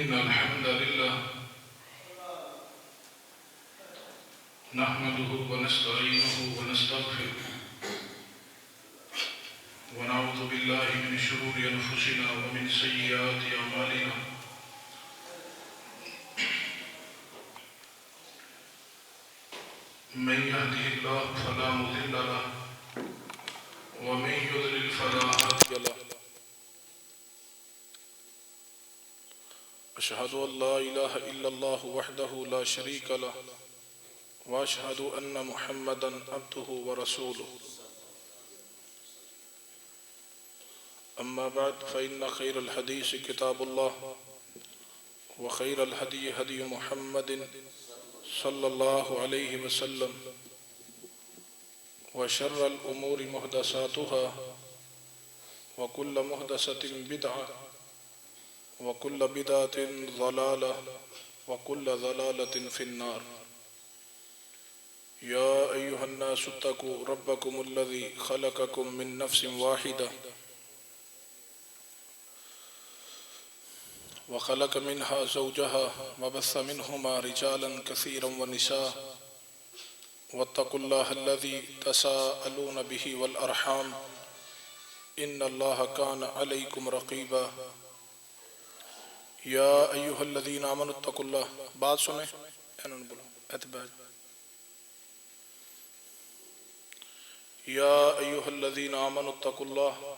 إن الحمد لله نحمده ونستعينه ونستغفره ونعوذ بالله من شرور أنفسنا ومن سيئات أعمالنا من يهده الله فلا مضل له ومن يضلل فلا هادي له أشهد أن لا إله إلا الله وحده لا شريك له وأشهد أن محمدا عبده ورسوله أما بعد فإن خير الحديث كتاب الله وخير الهدي هدي محمد صلى الله عليه وسلم وشر الأمور محدثاتها وكل محدثة بدعة وكل بدعة ضلالة وكل ضلالة في النار يا أيها الناس اتقوا ربكم الذي خلقكم من نفس واحدة وخلق منها زوجها وبث منهما رجالا كثيرا ونساء واتقوا الله الذي تساءلون به والأرحام إن الله كان عليكم رقيبا يا أيها الذين آمنوا اتقوا الله بات سنیں انہوں بولو اتباع يا أيها الذين آمنوا اتقوا الله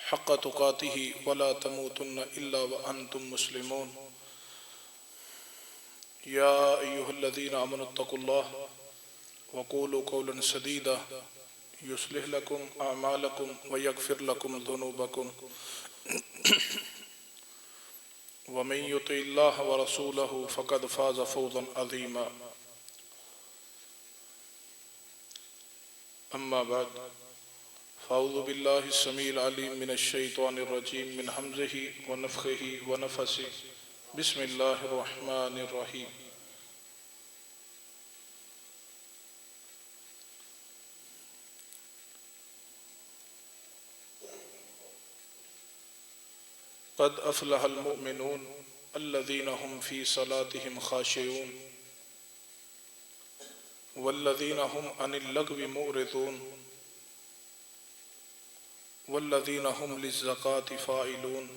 حق تقاته ولا تموتن إلا وأنتم مسلمون يا أيها الذين آمنوا اتقوا الله وقولوا قولا سديدا يصلح لكم أعمالكم ويغفر لكم ذنوبكم ومن يطع الله ورسوله فقد فاز فوزا عظيما أما بعد فأعوذ بالله السميع العليم من الشيطان الرجيم من همزه ونفخه ونفثه بسم الله الرحمن الرحيم قد أفلح المؤمنون الذين هم في صلاتهم خاشعون والذين هم عن اللغو معرضون والذين هم للزكاة فاعلون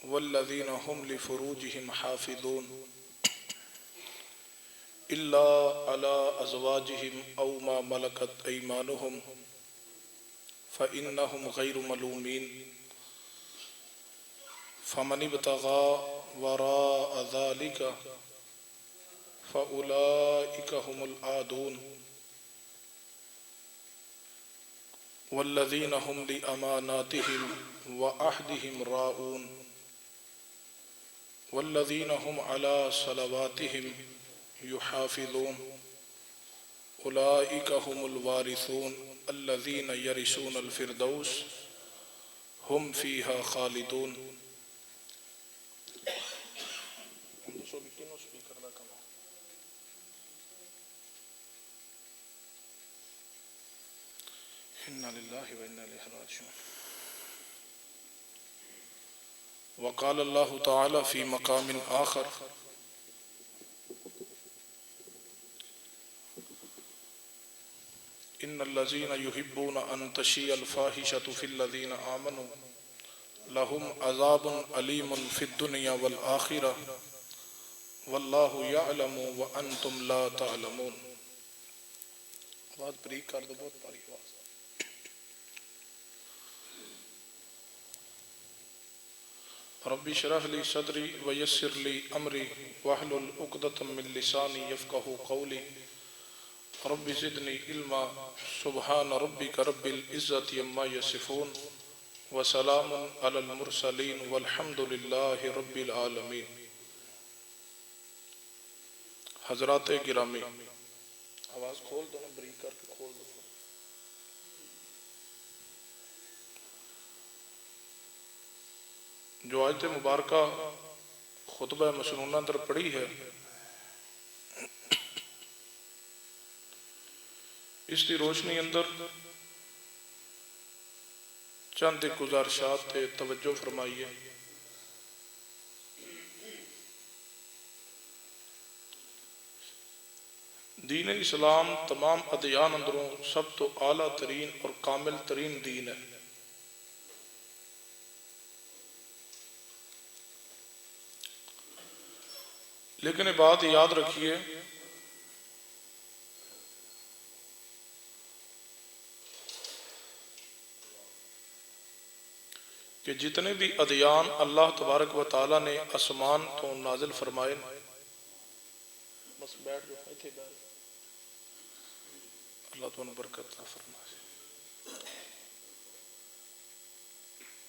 والذين هم لفروجهم حافظون إلا على أزواجهم أو ما ملكت أيمانهم فإنهم غير ملومين فمن ابتغى وراء ذلك فأولئك هم العادون والذين هم لأماناتهم وعهدهم راعون والذين هم على صلواتهم يحافظون أولئك هم الوارثون الذين يرثون الفردوس هم فيها خالدون إنا لله وإنا إليه راجعون وقال الله تعالى في مقام آخر إن الذين يحبون أن تشيع الفاحشة في الذين آمنوا لهم عذاب أليم في الدنيا والآخرة والله يعلم وأنتم لا تعلمون بات بریک کر دو بہت پاری آواز ربی اشرح لي صدري ويسر لي أمري واحلل عقدة من لساني يفقهوا قولي رب زدني علما سبحان ربك رب العزة عما يصفون وسلام على المرسلين والحمد لله رب العالمين حضرات گرامی آواز کھول دو نا بریک کر کے کھول دو جو آیت مبارکہ خطبہ مسنونہ اندر پڑھی ہے اس کی روشنی اندر چند گزارشات تھے توجہ فرمائیے دین اسلام تمام ادیان اندروں سب تو اعلیٰ ترین اور کامل ترین دین ہے۔ لیکن یہ بات یاد رکھیے کہ جتنے بھی ادیان اللہ تبارک و تعالیٰ نے آسمان تو نازل فرمائے، بس بیٹھ جو ایتھے بیٹھ، اللہ تو برکت عطا فرمائے،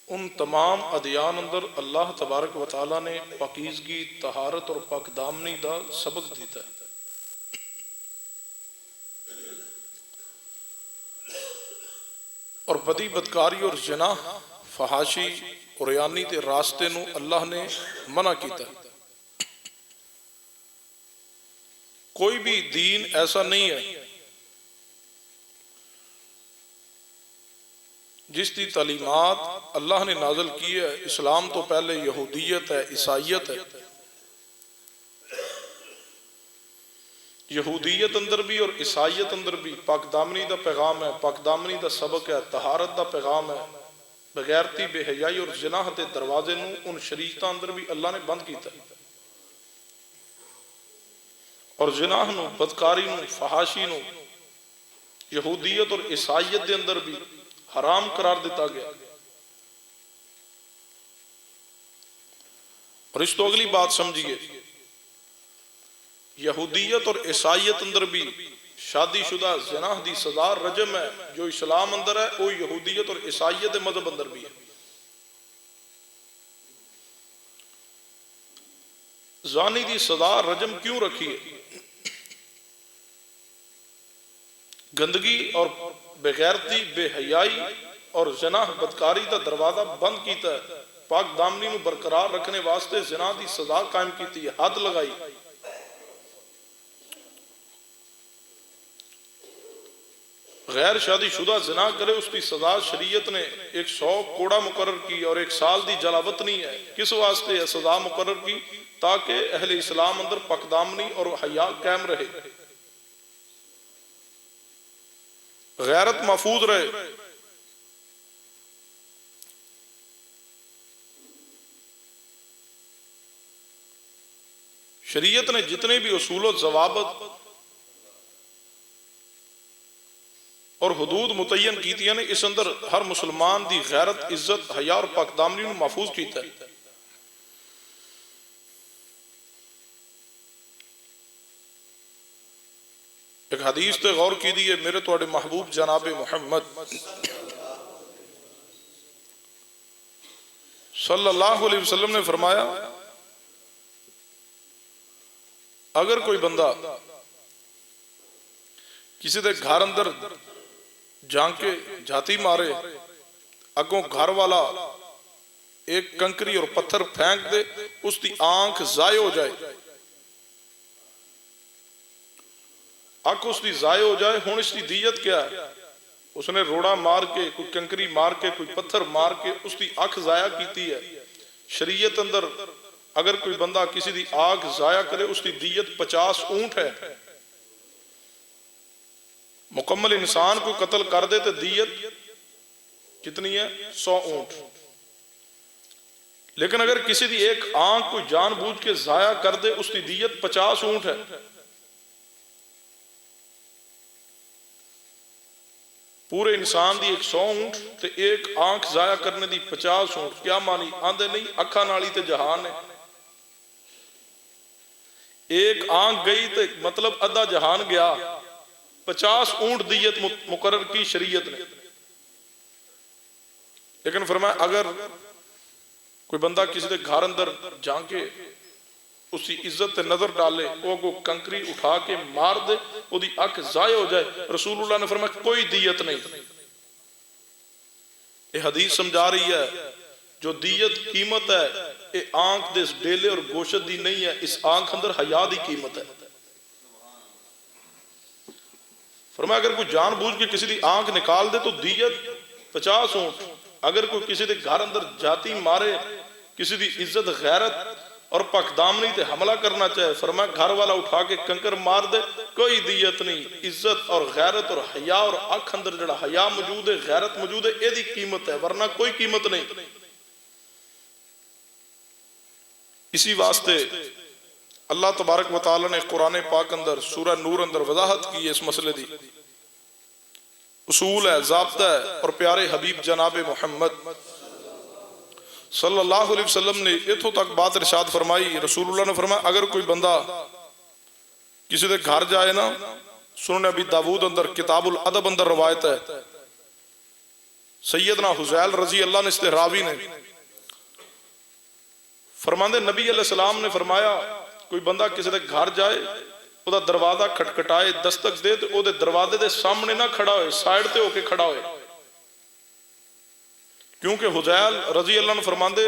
ان تمام ادیان اندر اللہ تبارک و تعالیٰ نے پاکیزگی، طہارت اور پاک دامنی دا سبق دیتا ہے۔ اور بدی بدکاری اور زنا، فحاشی اور ریانی دے راستے نو اللہ نے منع کیتا ہے۔ کوئی بھی دین ایسا نہیں ہے جس کی تعلیمات اللہ نے نازل کی ہے۔ اسلام تو پہلے یہودیت ہے، عیسائیت ہے۔ یہودیت اندر بھی اور عیسائیت اندر بھی پاک دامنی دا پیغام ہے، پاک دامنی دا سبق ہے، طہارت دا پیغام ہے۔ بغیرتی، بے حیائی اور زنا دے دروازے نو ان شریعتاں اندر بھی اللہ نے بند کیتا ہے، اور زنا نو، بدکاری نو، فحاشی نو یہودیت اور عیسائیت دے اندر بھی حرام قرار دیتا گیا۔ اور اس تو اگلی بات سمجھیے، یہودیت اور عیسائیت اندر بھی شادی شدہ زنا دی سزا رجم ہے۔ جو اسلام اندر ہے وہ یہودیت اور عیسائیت مذہب اندر بھی ہے۔ زانی دی سزا رجم کیوں رکھی ہے؟ گندگی اور بغیرتی، بے حیائی اور زنا بدکاری دا دروازہ بند کیتا ہے، پاک دامنی نو برقرار رکھنے واسطے زنا دی سزا قائم کیتی ہے، حد لگائی۔ غیر شادی شدہ زنا کرے اس کی سزا شریعت نے 100 کوڑا مقرر کی اور 1 سال دی جلاوت نہیں ہے۔ کس واسطے یہ سزا مقرر کی؟ تاکہ اہل اسلام اندر پاک دامنی اور حیا قائم رہے، غیرت محفوظ رہے۔ شریعت نے جتنے بھی اصول و ضوابط اور حدود متعین کیتی ہیں، اس اندر ہر مسلمان دی غیرت، عزت، حیا اور پاک دامنی نو محفوظ کیتا ہے۔ ایک حدیث تے غور کی دیئے، میرے توڑے محبوب جناب محمد صلی اللہ علیہ وسلم نے فرمایا، اگر کوئی بندہ کسی دے گھر اندر جھانکے جھاتی مارے، اگوں گھر والا ایک کنکری اور پتھر پھینک دے، اس دی آنکھ ضائع ہو جائے، آنکھ اس دی ضائع ہو جائے، ہون اس دی دیت کیا ہے؟ اس نے روڑا مار کے، کوئی کنکری مار کے، کوئی پتھر مار کے اس دی آنکھ ضائع کیتی ہے۔ شریعت اندر اگر کوئی بندہ کسی دی آنکھ ضائع کرے، اس دی دیت 50 اونٹ ہے۔ مکمل انسان کو قتل کر دے تو دیت کتنی ہے؟ 100 اونٹ۔ لیکن اگر کسی دی ایک آنکھ کو جان بوجھ کے ضائع کر دے، اس دی دیت 50 اونٹ ہے۔ پورے انسان دی 100 اونٹ تے ایک آنکھ ضائع کرنے دی 50 اونٹ۔ کیا مانی؟ آندے نہیں اکھا نالی تے جہان ہے۔ ایک آنکھ گئی تے مطلب ادھا جہان گیا۔ 50 اونٹ دیت مقرر کی شریعت نے۔ لیکن فرمایا اگر کوئی بندہ کسی دے گھر اندر جھانکے، اسی عزت تے نظر ڈالے، وہ کو کنکری اٹھا کے مار دے، وہ دی آنکھ ضائع ہو جائے، رسول اللہ نے فرمایا کوئی دیت نہیں۔ یہ حدیث سمجھا رہی ہے جو دیت قیمت ہے، یہ آنکھ دے ڈیلے اور گوشت دی نہیں ہے، اس آنکھ اندر حیا دی قیمت ہے۔ فرمایا اگر کوئی جان بوجھ کے کسی دی آنکھ نکال دے تو دیت 50 اونٹ۔ اگر کوئی کسی دے گھر اندر جاتی مارے، کسی دی عزت، غیرت اور پاک دامنی تے حملہ کرنا چاہے، فرمایا گھر والا اٹھا کے کنکر مار دے، کوئی دیت نہیں۔ عزت اور غیرت اور حیا اور اکھ اندر جڑا حیا موجود ہے، غیرت موجود ہے، اے دی قیمت ہے، ورنہ کوئی قیمت نہیں۔ اسی واسطے اللہ تبارک و تعالی نے قرآن پاک اندر سورہ نور اندر وضاحت کی ہے اس مسئلے دی، اصول ہے، ضابطہ ہے، اور پیارے حبیب جناب محمد صلی اللہ علیہ وسلم نے اتھوں تک بات ارشاد فرمائی۔ رسول اللہ نے فرمایا اگر کوئی بندہ کسی دے گھر جائے نا، سنن ابی داود اندر کتاب الادب اندر روایت ہے، سیدنا حذیل رضی اللہ عنہ استحراوی نے فرماندے نبی علیہ السلام نے فرمایا کوئی بندہ کسی دے گھر جائے، او دا دروازہ کھٹکھٹائے، دستک دے تو او دے دروازے دے سامنے نہ کھڑا ہوئے، سائیڈ تے ہو کے کھڑا ہوئے، کیونکہ حذیل رضی اللہ عنہ فرماندے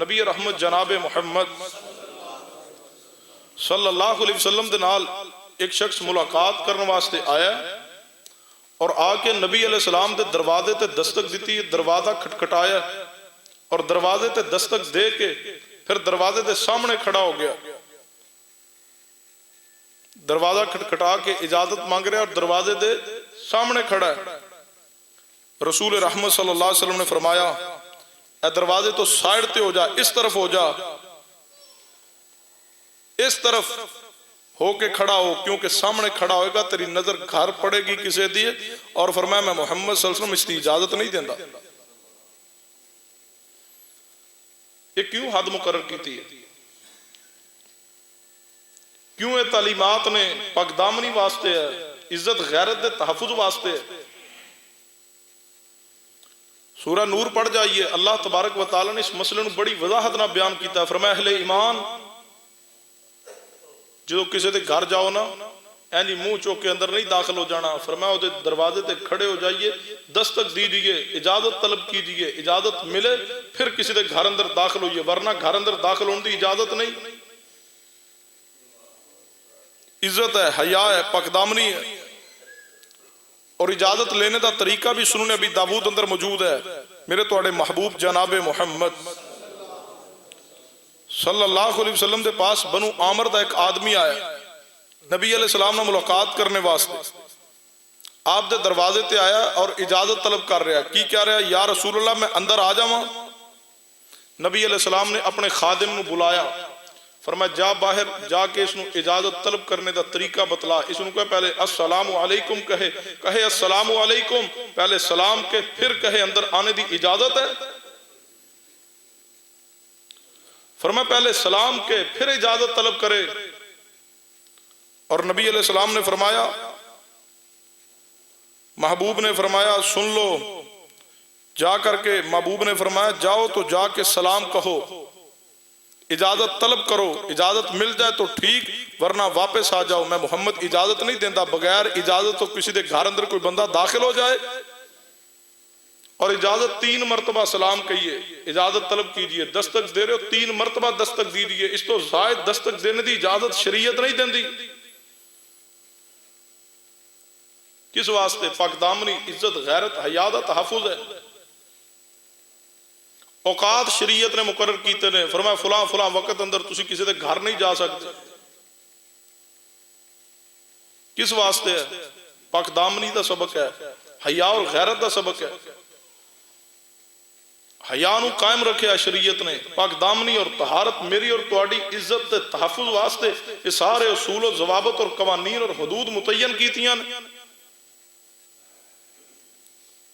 نبی رحمت جناب محمد صلی اللہ علیہ وسلم دے نال ایک شخص ملاقات کرنے واسطے آیا اور آ کے نبی علیہ السلام دے دروازے تے دستک دیتی، دروازہ کھٹکھٹایا اور دروازے تے دستک دے کے پھر دروازے دے سامنے کھڑا ہو گیا، دروازہ کھٹکھٹا کے اجازت مانگ رہا اور دروازے دے سامنے کھڑا ہے۔ رسول رحمت صلی اللہ علیہ وسلم نے فرمایا اے دروازے تو سائیڈ تے ہو جا، اس طرف ہو جا، اس طرف ہو کے کھڑا ہو، کیونکہ سامنے کھڑا ہوئے گا تیری نظر گھر پڑے گی کسے دیے، اور فرمایا میں محمد صلی اللہ علیہ وسلم اس کی اجازت نہیں دیندہ۔ یہ کیوں حد مقرر کی تھی؟ کیوں یہ تعلیمات نے پاک دامنی واسطے ہے، عزت غیرت دے تحفظ واسطے ہے۔ سورہ نور پڑھ جائیے، اللہ تبارک و تعالی نے اس مسئلے نو بڑی وضاحت نہ بیان کیتا ہے۔ فرمایا اہل ایمان جو کسی دے گھر جاؤ نا، اینی منہ چوک کے اندر نہیں داخل ہو جانا، فرمایا وہ دروازے تے کھڑے ہو جائیے، دستک دیجیے، اجازت طلب کیجیے، اجازت ملے پھر کسی دے گھر اندر داخل ہوئیے، ورنہ گھر اندر داخل ہونے دی اجازت نہیں۔ عزت ہے، حیا ہے، پاک دامنی ہے، اور اجازت لینے دا طریقہ بھی سنن ابی داود اندر موجود ہے۔ میرے توڑے محبوب جناب محمد صلی اللہ علیہ وسلم دے پاس بنو عامر دا ایک آدمی آیا نبی علیہ السلام نے ملاقات کرنے واسطے، آپ دے دروازے تے آیا اور اجازت طلب کر رہا، کی کہہ رہا؟ یا رسول اللہ میں اندر آ جاواں؟ نبی علیہ السلام نے اپنے خادم نو بلایا، فرمایا جا باہر جا کے اس نو اجازت طلب کرنے دا طریقہ بتلا، اس نو کہے پہلے السلام علیکم کہے السلام علیکم، پہلے سلام کے پھر کہے اندر آنے دی اجازت ہے؟ فرمایا پہلے سلام کے پھر اجازت طلب کرے، اور نبی علیہ السلام نے فرمایا، محبوب نے فرمایا سن لو، جا کر کے محبوب نے فرمایا جاؤ تو جا کے سلام کہو، اجازت طلب کرو، اجازت مل جائے تو ٹھیک، ورنہ واپس آ جاؤ، میں محمد اجازت نہیں دیندہ، بغیر اجازت تو کسی دے گھر اندر کوئی بندہ داخل ہو جائے۔ اور اجازت 3 مرتبہ سلام کہیے، اجازت طلب کیجئے، دستک دے رہے ہو 3 مرتبہ دستک دیجئے، اس تو زائد دستک دینے دی اجازت شریعت نہیں دیندی۔ کس واسطے؟ پاک دامنی، عزت غیرت حیا دا تحفظ ہے۔ اوقات شریعت نے مقرر کیتے نے، فرمایا فلاں فلاں وقت اندر تسی کسی دے گھر نہیں جا سکتے، کس واسطے ہے؟ پاک دامنی دا سبق ہے، حیا اور غیرت دا سبق ہے۔ حیا نو قائم رکھیا شریعت نے، پاک دامنی اور طہارت میری اور تواڈی عزت تے تحفظ واسطے یہ سارے اصول و ضوابط اور قوانین اور حدود متعین کیتیاں نے،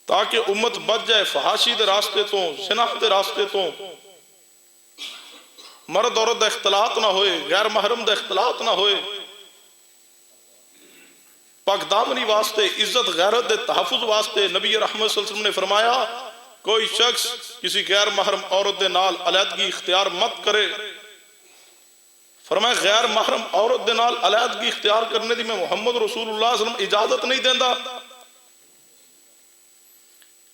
تاکہ امت بچ جائے فحاشی دے راستے تو، زنا دے راستے تو، مرد عورت دا اختلاط نہ ہوئے، غیر محرم دا اختلاط نہ ہوئے۔ پاک دامنی واسطے، عزت غیرت دے تحفظ واسطے نبی رحمت صلی اللہ علیہ وسلم نے فرمایا کوئی شخص کسی غیر محرم عورت دے نال علیحدگی اختیار مت کرے۔ فرمایا غیر محرم عورت دے نال علیحدگی اختیار کرنے دی میں محمد رسول اللہ صلی اللہ علیہ وسلم اجازت نہیں دیندہ،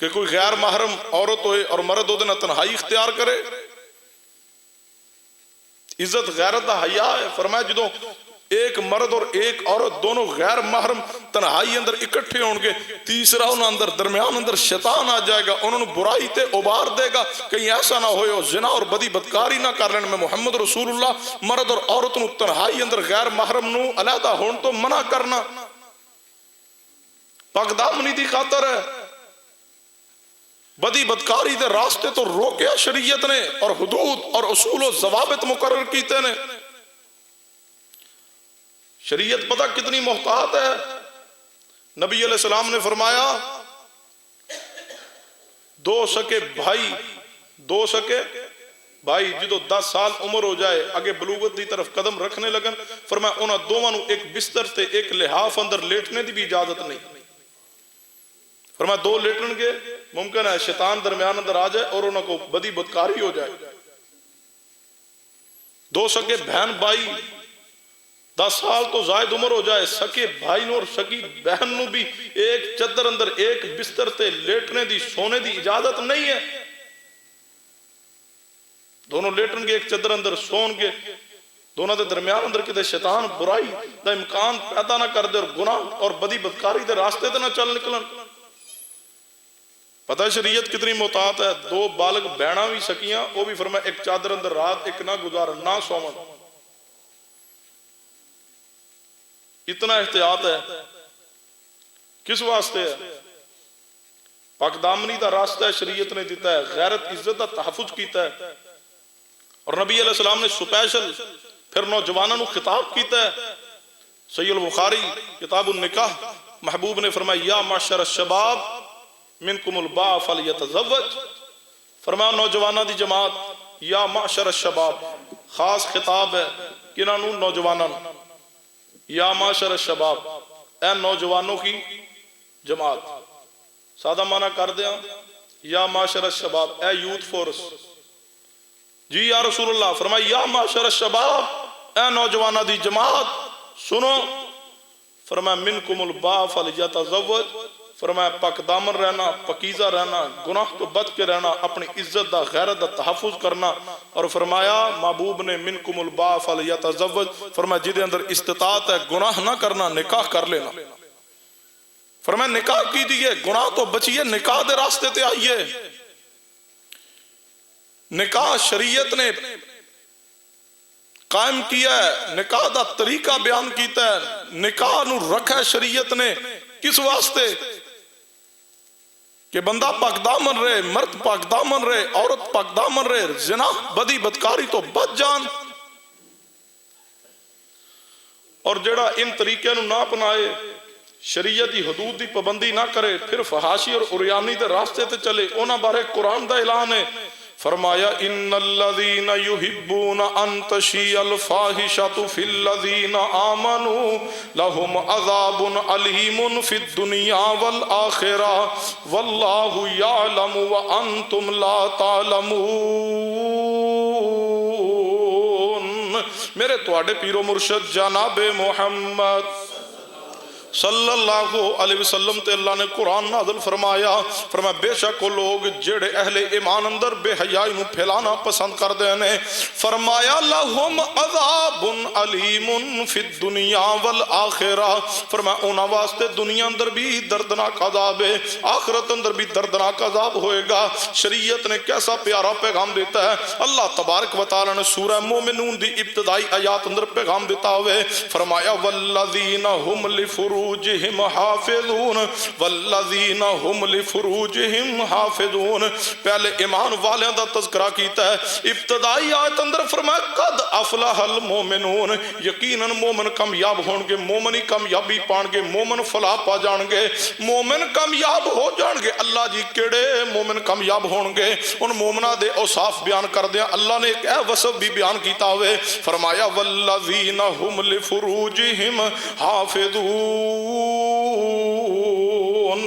کہ کوئی غیر محرم عورت ہوئے اور مرد ہو دینا تنہائی اختیار کرے۔ عزت غیرت دا حیا ہے۔ فرمایا جدوں ایک مرد اور ایک عورت دونوں غیر محرم تنہائی اندر اکٹھے ہوں گے، تیسرا انہوں اندر درمیان اندر شیطان آ جائے گا، انہوں نے برائی تے ابار دے گا، کہیں ایسا نہ ہوئے زنا اور بدی بدکاری نہ کر لین۔ میں محمد رسول اللہ مرد اور عورت نو تنہائی اندر غیر محرم نو علیحدہ ہون تو منع کرنا پاک دامنی دی خاطر ہے۔ بدی بدکاری دے راستے تو روکیا شریعت نے اور حدود اور اصول و ضوابط مقرر کیتے نے۔ شریعت پتہ کتنی محتاط ہے، نبی علیہ السلام نے فرمایا دو سکے بھائی جدو 10 سال عمر ہو جائے اگے بلوغت دی طرف قدم رکھنے لگن، فرمایا انہاں دوواں نو ایک بستر تے ایک لحاف اندر لیٹنے دی بھی اجازت نہیں۔ فرمایا دو لیٹن گے ممکن ہے شیطان درمیان اندر آ جائے اور انہاں کو بدی بدکاری ہو جائے۔ دو سکے بہن بھائی 10 سال تو زائد عمر ہو جائے، سکے بھائی نو اور سکی بہن نو بھی ایک چادر اندر ایک بستر تے لیٹنے دی سونے دی اجازت نہیں ہے۔ دونوں لیٹن گے ایک چادر اندر سون گے، دونوں دے درمیان اندر کدے شیطان برائی دا امکان پیدا نہ کر دے اور گناہ اور بدی بدکاری دے راستے تے نہ چل نکلن۔ پتہ ہے شریعت کتنی محتاط ہے، دو بالغ بہنا بھی سکیاں وہ بھی فرمایا ایک چادر اندر رات ایک نہ گزارن نہ سومن۔ اتنا احتیاط ہے، کس واسطے ہے؟ پاک دامنی دا راستہ شریعت نے دیتا ہے، غیرت عزت دا تحفظ کیتا ہے، اور نبی علیہ السلام نے سپیشل پھر نوجوانوں کو خطاب کیتا ہے۔ صحیح البخاری کتاب النکاح محبوب نے فرمایا یا معشر الشباب منکم الباء فلیتزوج، فرمایا نوجوانوں دی جماعت، یا معشر الشباب خاص خطاب ہے کنہاں نو؟ نوجوانوں۔ یا معاشر الشباب اے نوجوانوں کی جماعت، سادہ معنی کر دیا یا معاشر الشباب اے یوتھ فورس۔ جی یا رسول اللہ، فرمایا یا معاشر الشباب اے نوجوانہ دی جماعت سنو، فرمایا منکم الباء فلیتزوج، فرمایا پاک دامن رہنا، پکیزہ رہنا، گناہ تو بچ کے رہنا، اپنی عزت دا غیرت دا تحفظ کرنا، اور فرمایا محبوب نے منکم الباء فلیتزوج، فرمایا جدے اندر استطاعت ہے گناہ نہ کرنا نکاح کر لینا۔ فرمایا نکاح کی دیئے، گناہ تو بچیے، نکاح دے راستے تے آئیے۔ نکاح شریعت نے قائم کیا ہے، نکاح دا طریقہ بیان کیتا ہے، نکاح نو رکھا ہے شریعت نے کس واسطے؟ کہ بندہ پاک دامن رہے، مرد پاک دامن رہے، عورت پاک دامن رہے، زنا بدی بدکاری تو بچ جان، اور جڑا ان طریقے نو نہ اپنائے، شریعتی حدود دی پابندی نہ کرے، پھر فحاشی اور عریانی دے راستے تے چلے، انہاں بارے قرآن دا اعلان ہے، فرمایا ان الذین یحبون ان تشیع الفاحشۃ فی الذین آمنوا لهم عذاب علیم فی الدنیا والآخرہ واللہ یعلم وانتم لا تعلمون۔ میرے تواڈے پیرو مرشد جناب محمد صلی اللہ علیہ وسلم تے اللہ نے قرآن نازل فرمایا، فرمایا بے شک وہ لوگ جڑے اہل ایمان اندر بے حیائی نو پھیلانا پسند کر دینے، فرمایا لہم عذاب علیم فی الدنیا والآخرہ، فرمایا اونا واسطے دنیا اندر بھی دردناک عذاب ہے، آخرت اندر بھی دردناک عذاب ہوئے گا۔ شریعت نے کیسا پیارا پیغام دیتا ہے، اللہ تبارک و تعالی نے سورہ مومنون دی ابتدائی آیات اندر پیغام دیتا ہوئے فرمایا والذین ہم لفروجہم حافظون، والذین ہم لفروجہم حافظون، پہلے ایمان والیاں دا تذکرہ کیتا ہے، ابتدائی آیت اندر فرمایا قد افلح المومنون، یقیناً مومن کامیاب ہون گے، مومن ہی کامیابی پان گے، مومن فلاح پا جان گے، مومن کامیاب ہو جان گے۔ اللہ جی کیڑے مومن کامیاب ہون گے؟ ان مومنہ دے اوصاف بیان کر دیا، اللہ نے ایک وصف بھی بیان کیتا ہوئے، فرمایا والذین ہم لفروجہم حافظون،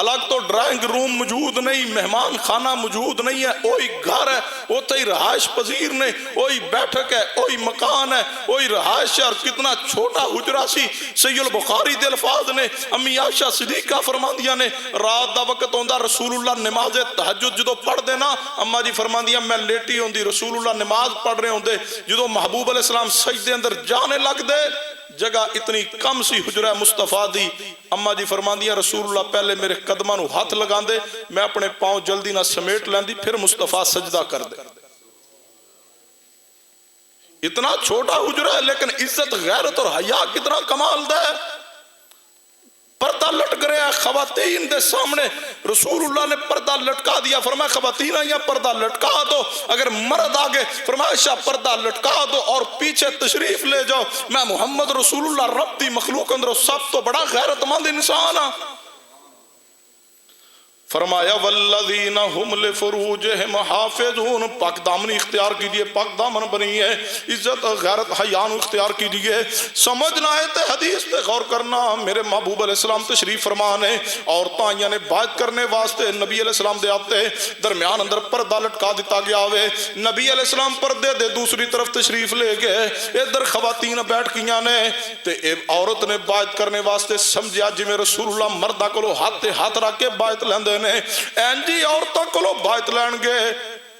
الگ تو ڈرائنگ روم موجود نہیں، مہمان خانہ موجود نہیں ہے، وہی گھر ہے، اوتھے ہی رہائش پذیر نے، وہی بیٹھک ہے، وہی مکان ہے، وہی رہائش ہے، اور کتنا چھوٹا حجرہ سی۔ صحیح البخاری دے الفاظ نے، امی عائشہ صدیقہ فرماندیاں نے رات دا وقت ہوندا، رسول اللہ نماز تہجد جدو پڑھ دینا، اما جی فرماندیاں میں لیٹی ہوندی، رسول اللہ نماز پڑھ رہے ہوندے، جدو محبوب علیہ السلام سجدے اندر جانے لگ دے، جگہ اتنی کم سی حجرہ مصطفیٰ دی، اما جی فرماندیاں رسول اللہ پہلے میرے قدماں نو ہاتھ لگا دے، میں اپنے پاؤں جلدی نہ سمیٹ لیندی، پھر مصطفیٰ سجدہ کر دے۔ اتنا چھوٹا حجرہ ہے لیکن عزت غیرت اور حیا کتنا کمال دا ہے۔ پردہ لٹک رہا ہے خواتین دے سامنے، رسول اللہ نے پردہ لٹکا دیا، فرمایا خواتین آئیاں پردہ لٹکا دو، اگر مرد آگے فرمایا عائشہ پردہ لٹکا دو اور پیچھے تشریف لے جاؤ، میں محمد رسول اللہ رب دی مخلوق اندر سب تو بڑا غیرت مند انسان ہاں۔ فرمایا والذین ہم لفروجہم حافظون، پاک دامنی اختیار کیجئے، پاک دامن بنی ہے، عزت غیرت حیان اختیار کیجئے۔ سمجھنا ہے تے حدیث پہ غور کرنا، میرے محبوب علیہ السلام تشریف فرمانے، عورتاں یعنی بات کرنے واسطے نبی علیہ السلام دے آتے، درمیان اندر پردہ لٹکا دیتا گیا ہوئے، نبی علیہ السلام پردے دے دوسری طرف تشریف لے گئے، ادھر خواتین بیٹھ گئیاں نے، تے عورت نے بات کرنے واسطے سمجھیا جی میں رسول اللہ مردہ کو ہاتھ رکھ کے بات لیندے نے، اینجی عورتوں کو بات لین گے،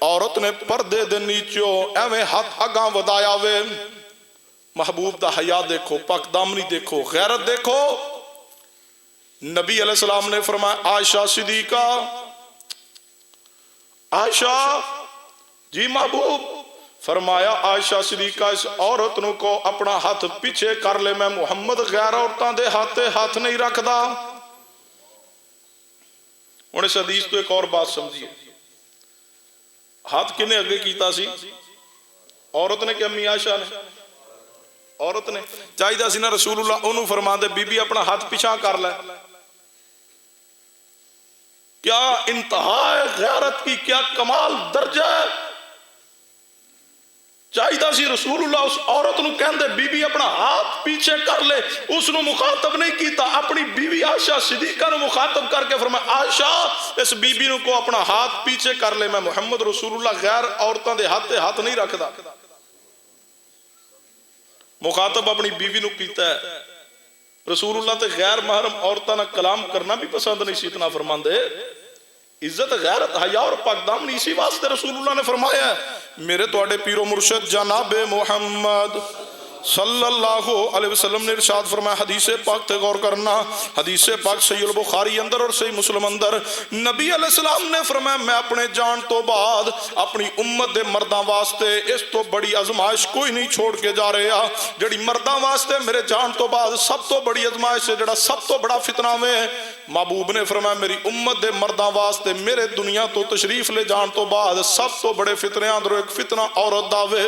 عورت نے پردے دے نیچوں ایویں ہاتھ اگاں ودایا وے۔ محبوب دا حیا دیکھو، پاک دامنی دیکھو، غیرت دیکھو۔ نبی علیہ السلام نے فرمایا عائشہ صدیقہ، عائشہ جی محبوب، فرمایا عائشہ صدیقہ اس عورت نو کو اپنا ہاتھ پیچھے کر لے، میں محمد غیر عورتاں دے ہاتھ نہیں رکھ دا۔ انہیں اس حدیث تو ایک اور بات سمجھیے، ہاتھ کنے اگے کیتا سی؟ عورت نے کہ امی عائشہ نے؟ عورت نے چاہیے سی نا رسول اللہ انہوں فرما دے بی بی اپنا ہاتھ پیچھا کر لے۔ کیا انتہا غیرت کی، کیا کمال درجہ ہے۔ چاہیے سی رسول اللہ اس عورت نو کہندے بی بی اپنا ہاتھ پیچھے کر لے، اس نو مخاطب نہیں کیتا، اپنی بیوی عائشہ صدیقہ نو مخاطب کر کے فرمایا عائشہ اس بی بی نو کو اپنا ہاتھ پیچھے کر لے، میں محمد رسول اللہ غیر عورتاں دے ہاتھ نہیں رکھ دا۔ مخاطب اپنی بیوی نو کیتا ہے، رسول اللہ تے غیر محرم عورتاں نہ کلام کرنا بھی پسند نہیں سی، اتنا فرماندے عزت غیرت حیا اور پاک دامنی، اسی واسطے رسول اللہ نے فرمایا ہے میرے تواڈے پیر و مرشد جناب محمد صلی اللہ علیہ وسلم نے ارشاد فرمایا، حدیث پاک تے غور کرنا، حدیث پاک صحیح البخاری اندر اور صحیح مسلم اندر، نبی علیہ السلام نے فرمایا میں اپنے جان تو بعد اپنی امت دے مرداں واسطے اس تو بڑی آزمائش کوئی نہیں چھوڑ کے جا رہا، جڑی مرداں واسطے میرے جان تو بعد سب تو بڑی آزمائش ہے، جڑا سب تو بڑا فتنہ میں محبوب نے فرمایا میری امت دے مرداں واسطے میرے دنیا تو تشریف لے جان تو بعد سب تو بڑے فتنے اندر ایک فتنہ عورت داوے۔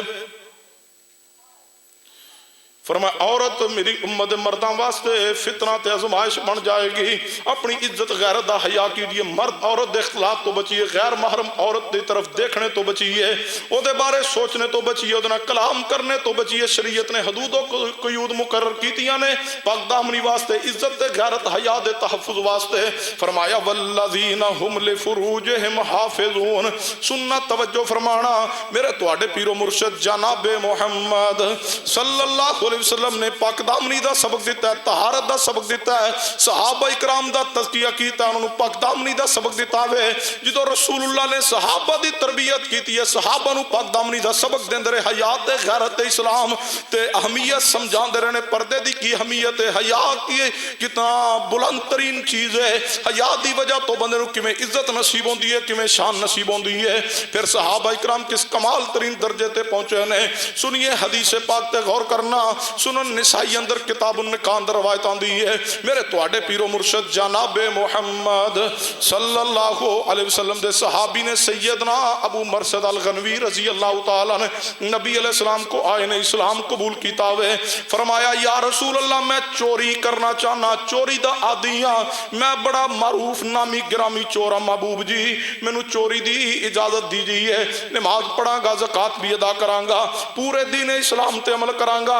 فرمایا عورت میری امت مرداں واسطے فتنہ تے آزمائش بن جائے گی، اپنی عزت غیرت دا حیا کیجئے، مرد عورت دے اختلاط تو بچیے، غیر محرم عورت دی طرف دیکھنے تو بچیے، او دے بارے سوچنے تو بچیے، او دے کلام کرنے تو بچیے، شریعت نے حدود و قیود مقرر کیتیاں نے پاک دامنی واسطے، عزت دے غیرت حیا دے تحفظ واسطے۔ فرمایا والذین ہم لفروجہم حافظون، سننا توجہ فرمانا، میرے تواڈے پیر و مرشد جناب محمد صلی اللہ علیہ وسلم نے پاک دامنی دا سبق دیتا ہے، طہارت دا سبق دیتا ہے، صحابہ اکرام دا تزکیہ کیتا ہے، انہوں نے پاک دامنی دا سبق دیتا ہے، جدو رسول اللہ نے صحابہ دی تربیت کیتی ہے، صحابہ نو پاک دامنی دا سبق دیں درے حیات غیرت اسلام تے اہمیت سمجھان دے رہنے، پردے دی کی اہمیت ہے، حیات کی کتنا بلند ترین چیز ہے، حیات دی وجہ تو بندے نو کمیں عزت نصیب ہوندی ہے، کمیں شان نصیب ہوندی ہے، پھر صحابہ اکرام کس کمال ترین درجے تے پہنچے نے۔ سنیے حدیث پاک تے غور کرنا، سنن نسائی اندر کتاب النکاح اندر روایت آندی ہے، میرے تواڈے پیر و مرشد جناب محمد صلی اللہ علیہ وسلم دے صحابی نے سیدنا ابو مرثد الغنوی رضی اللہ تعالیٰ نے نبی علیہ السلام کو آئین اسلام قبول کیتا ہوئے، فرمایا یا رسول اللہ میں چوری کرنا چاہنا، چوری دا عادیاں، میں بڑا معروف نامی گرامی چورا، محبوب جی میں نو چوری دی اجازت دیجئے، نماز پڑھاں گا، زکاة بھی ادا کراں گا، پورے دین اسلام تے عمل کراں گا،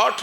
8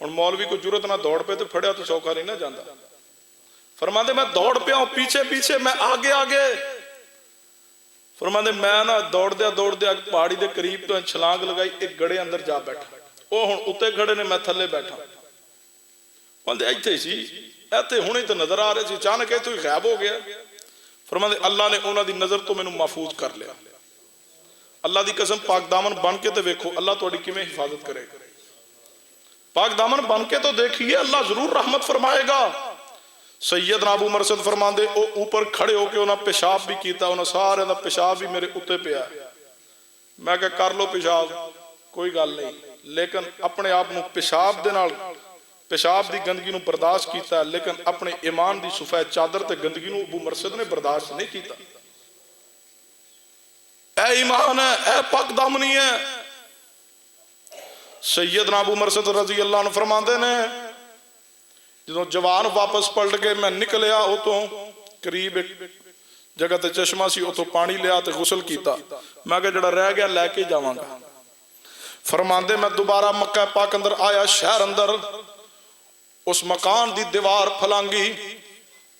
ہن مولوی کو جرت نہ دوڑ پہ تو پھڑیا تو سوکھا نہیں نہ جاندا. فرماندے میں دوڑ پیا ہوں پیچھے پیچھے میں آگے آگے. فرماندے میں نا دوڑ دیا پہاڑی دے قریب تو چھلانگ لگائی ایک گڑے اندر جا بیٹھا. وہ ہن اتے کھڑے نے میں تھلے بیٹھا. فرماندے ایتھے سی ایتھے ہونے تو نظر آ رہے سی اچانک ایتھے ہی غائب ہو گیا. فرماندے اللہ نے انہاں دی نظر تو مینوں محفوظ کر لیا. اللہ دی قسم پاک دامن بن کے تے ویکھو اللہ تہاڈی کیویں حفاظت کرے گا. پاک دامن بن کے تو دیکھیے اللہ ضرور رحمت فرمائے گا. سیدنا ابو مرثد فرماندے او اوپر کھڑے ہو کے انہاں پیشاب بھی کیتا, انہاں سارے دا پیشاب بھی میرے اتے پیا. میں کہ کر لو پیشاب کوئی گل نہیں, لیکن اپنے آپ نو پیشاب دے نال پیشاب دی گندگی نو برداشت کیتا ہے, لیکن اپنے ایمان دی سفید چادر تے گندگی نو ابو مرثد نے برداشت نہیں کیتا. اے ایمان ہے, اے پاک دامنی ہے. سیدنا ابو مرثد رضی اللہ عنہ فرماندے نے جدوں جوان واپس پلٹ کے میں نکلیا اتوں قریب ایک جگہ تے چشمہ سی اتوں پانی لیا تے غسل کیتا. میں کہ جڑا رہ گیا لے کے جاواں گا. فرماندے میں دوبارہ مکہ پاک اندر آیا, شہر اندر اس مکان دی دیوار پھلانگی,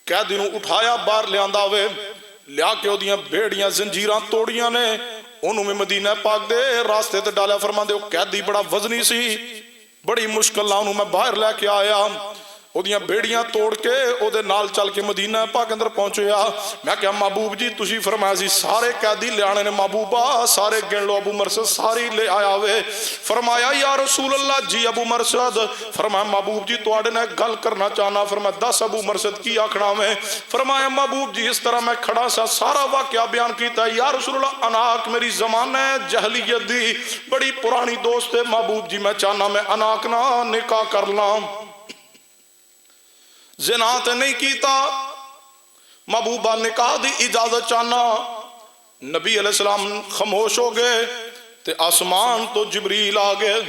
قیدی نو اٹھایا باہر لیاندا ہوئے, لیا کے اودیاں بیڑیاں زنجیراں توڑیاں نے, انہوں میں مدینہ پاک دے راستے تے ڈالا. فرماندے وہ قیدی بڑا وزنی سی, بڑی مشکل نال انہوں میں باہر لے کے آیا. اودیاں بیڑیاں توڑ کے او دے نال چل کے مدینہ پاک اندر پہنچیا. میں کہا محبوب جی تسی فرمایا سی سارے قیدی لے آنے نے, محبوبہ سارے گن لو. ابو مرثد ساری لے آیا ہوئے. فرمایا یا رسول اللہ جی ابو مرثد. فرمایا محبوب جی تواڈے نال گل کرنا چاہنا. فرمایا دس ابو مرثد کی آکھنا میں. فرمایا محبوب جی اس طرح میں کھڑا سا سارا واقعہ بیان کیتا. یا رسول اللہ اناک میری زمانہ جہلیت دی بڑی پرانی دوست ہے محبوب جی, میں چاہنا میں اناک نہ نکاح کر لاں, زنا تے نہیں کیتا, محبوبہ نکاح دی اجازت چاہنا. نبی علیہ السلام خاموش ہو گئے تے آسمان تو جبریل آ گئے.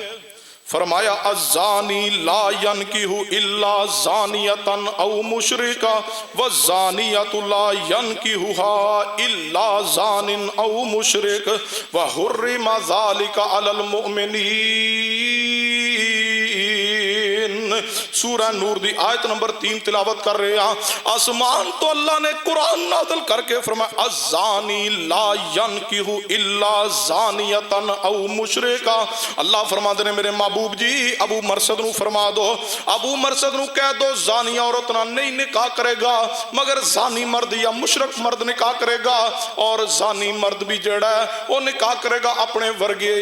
فرمایا الزانی لا ینکح الا زانیتا او مشرکا والزانیت لا ینکحها الا زان او مشرک وحرم ذلك علی المؤمنین. سورہ نور دی آیت نمبر 3 تلاوت کر رہے ہیں. آسمان تو اللہ نے قرآن نازل کر کے فرمایا الزانی لا ینکح الا زانیتا او مشرکا. اللہ فرما دے میرے محبوب جی ابو مرثد نو فرما دو, ابو مرثد نو کہہ دو زانی عورت نہ نہیں نکاح کرے گا مگر زانی مرد یا مشرک مرد نکاح کرے گا. اور زانی مرد بھی جڑا ہے وہ نکاح کرے گا اپنے ورگے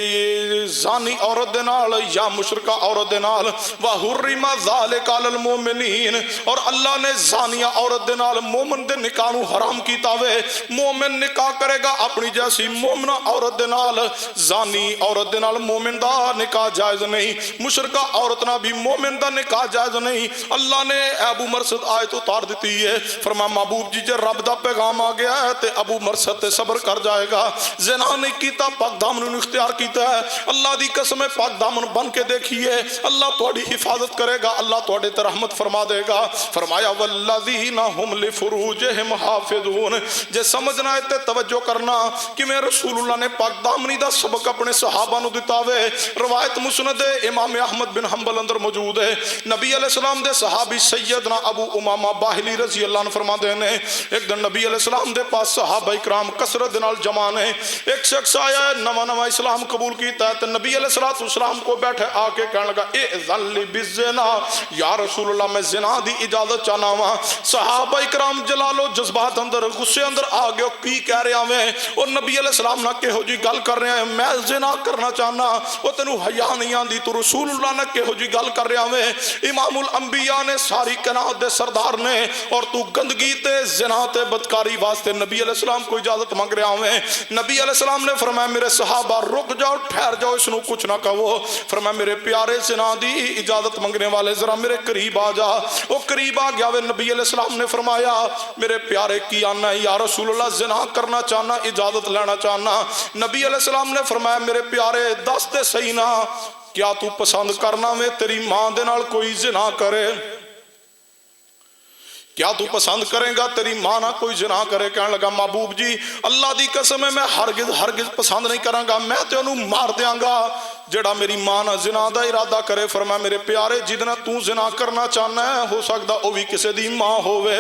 زانی عورت دے نال یا مشرکہ عورت دے نال. وحرم ذالک علی المؤمنین, اور اللہ نے زانیہ عورت دے نال مومن دے نکاح نو حرام کیتا وے. مومن نکاح کرے گا اپنی جیسی مومنہ عورت دے نال, زانی عورت دے نال مومن دا نکاح جائز نہیں, مشرکہ عورت نہ بھی مومن دا نکاح جائز نہیں. اللہ نے ابو مرثد آیت اتار دیتی ہے. فرما محبوب جی جے رب دا پیغام آ گیا ہے تے ابو مرثد تے صبر کر جائے گا. زنا نہیں کیتا, پاک دامن نو اختیار کیتا ہے. اللہ دی قسم پاک دامن بن کے دیکھیے اللہ تہاڈی حفاظت کرے گا, اللہ تہاڈے تے رحمت فرما دے گا. فرمایا والذین هم لفروجہم حافظون. جے سمجھنا ہے تے توجہ کرنا کہ میں رسول اللہ نے پاک دامنی دا سبق اپنے صحابہ نو دتا وے. روایت مسند امام احمد بن حنبل اندر موجود ہے. نبی علیہ السلام دے صحابی سیدنا ابو امامہ باہلی رضی اللہ عنہ فرما دے نے ایک دن نبی علیہ السلام دے پاس صحابہ اکرام کثرت نال جمع نے. ایک شخص آیا ہے نواں اسلام قبول کیتا ہے, تے نبی علیہ السلام کو بیٹھے آ کے کہنے لگا اذن لی بالزنا, یا رسول اللہ میں زنا دی اجازت چاہنا وا. صحابہ اکرام جلال و جذبات اندر غصے اندر آ گئے, کی کہہ رہے ہیں اور نبی علیہ السلام نہ کہو جی گل کر رہے ہیں, میں زنا کرنا چاہنا, وہ تینوں حیا نہیں آندی, تو رسول اللہ نہ کہو جی گل کر رہے ہیں. امام الانبیاء نے ساری کائنات دے سردار نے, اور تو گندگی تے زنا تے بدکاری واسطے نبی علیہ السلام کو اجازت مانگ رہے ہیں. نبی علیہ السلام نے فرمایا میرے صحابہ رک جاؤ, ٹھہر جاؤ, اس نو کچھ نہ کہو. فرمایا میرے پیارے زنا دی اجازت مانگنے والے ذرا میرے قریب آ جا. وہ قریب آ گیا. نبی علیہ السلام نے فرمایا میرے پیارے کی آنا ہے یا رسول اللہ, زنا کرنا چاہنا, اجازت لینا چاہنا. نبی علیہ السلام نے فرمایا میرے پیارے دس تے صحیح نا, کیا تو پسند کرنا میں تیری ماں دے نال کوئی زنا کرے؟ کیا تو پسند کریں گا تیری ماں نہ کوئی زنا کرے؟ کہنے لگا محبوب جی اللہ دی قسم ہے میں ہرگز پسند نہیں کراں گا, میں تے انہوں مار دیاں گا. جڑا میری ماں نال زنا دا ارادہ کرے، فرمایا میرے پیارے جہدے نال تو زنا کرنا چاہنا ہے ہو سکدا او بھی کسے دی ماں ہووے۔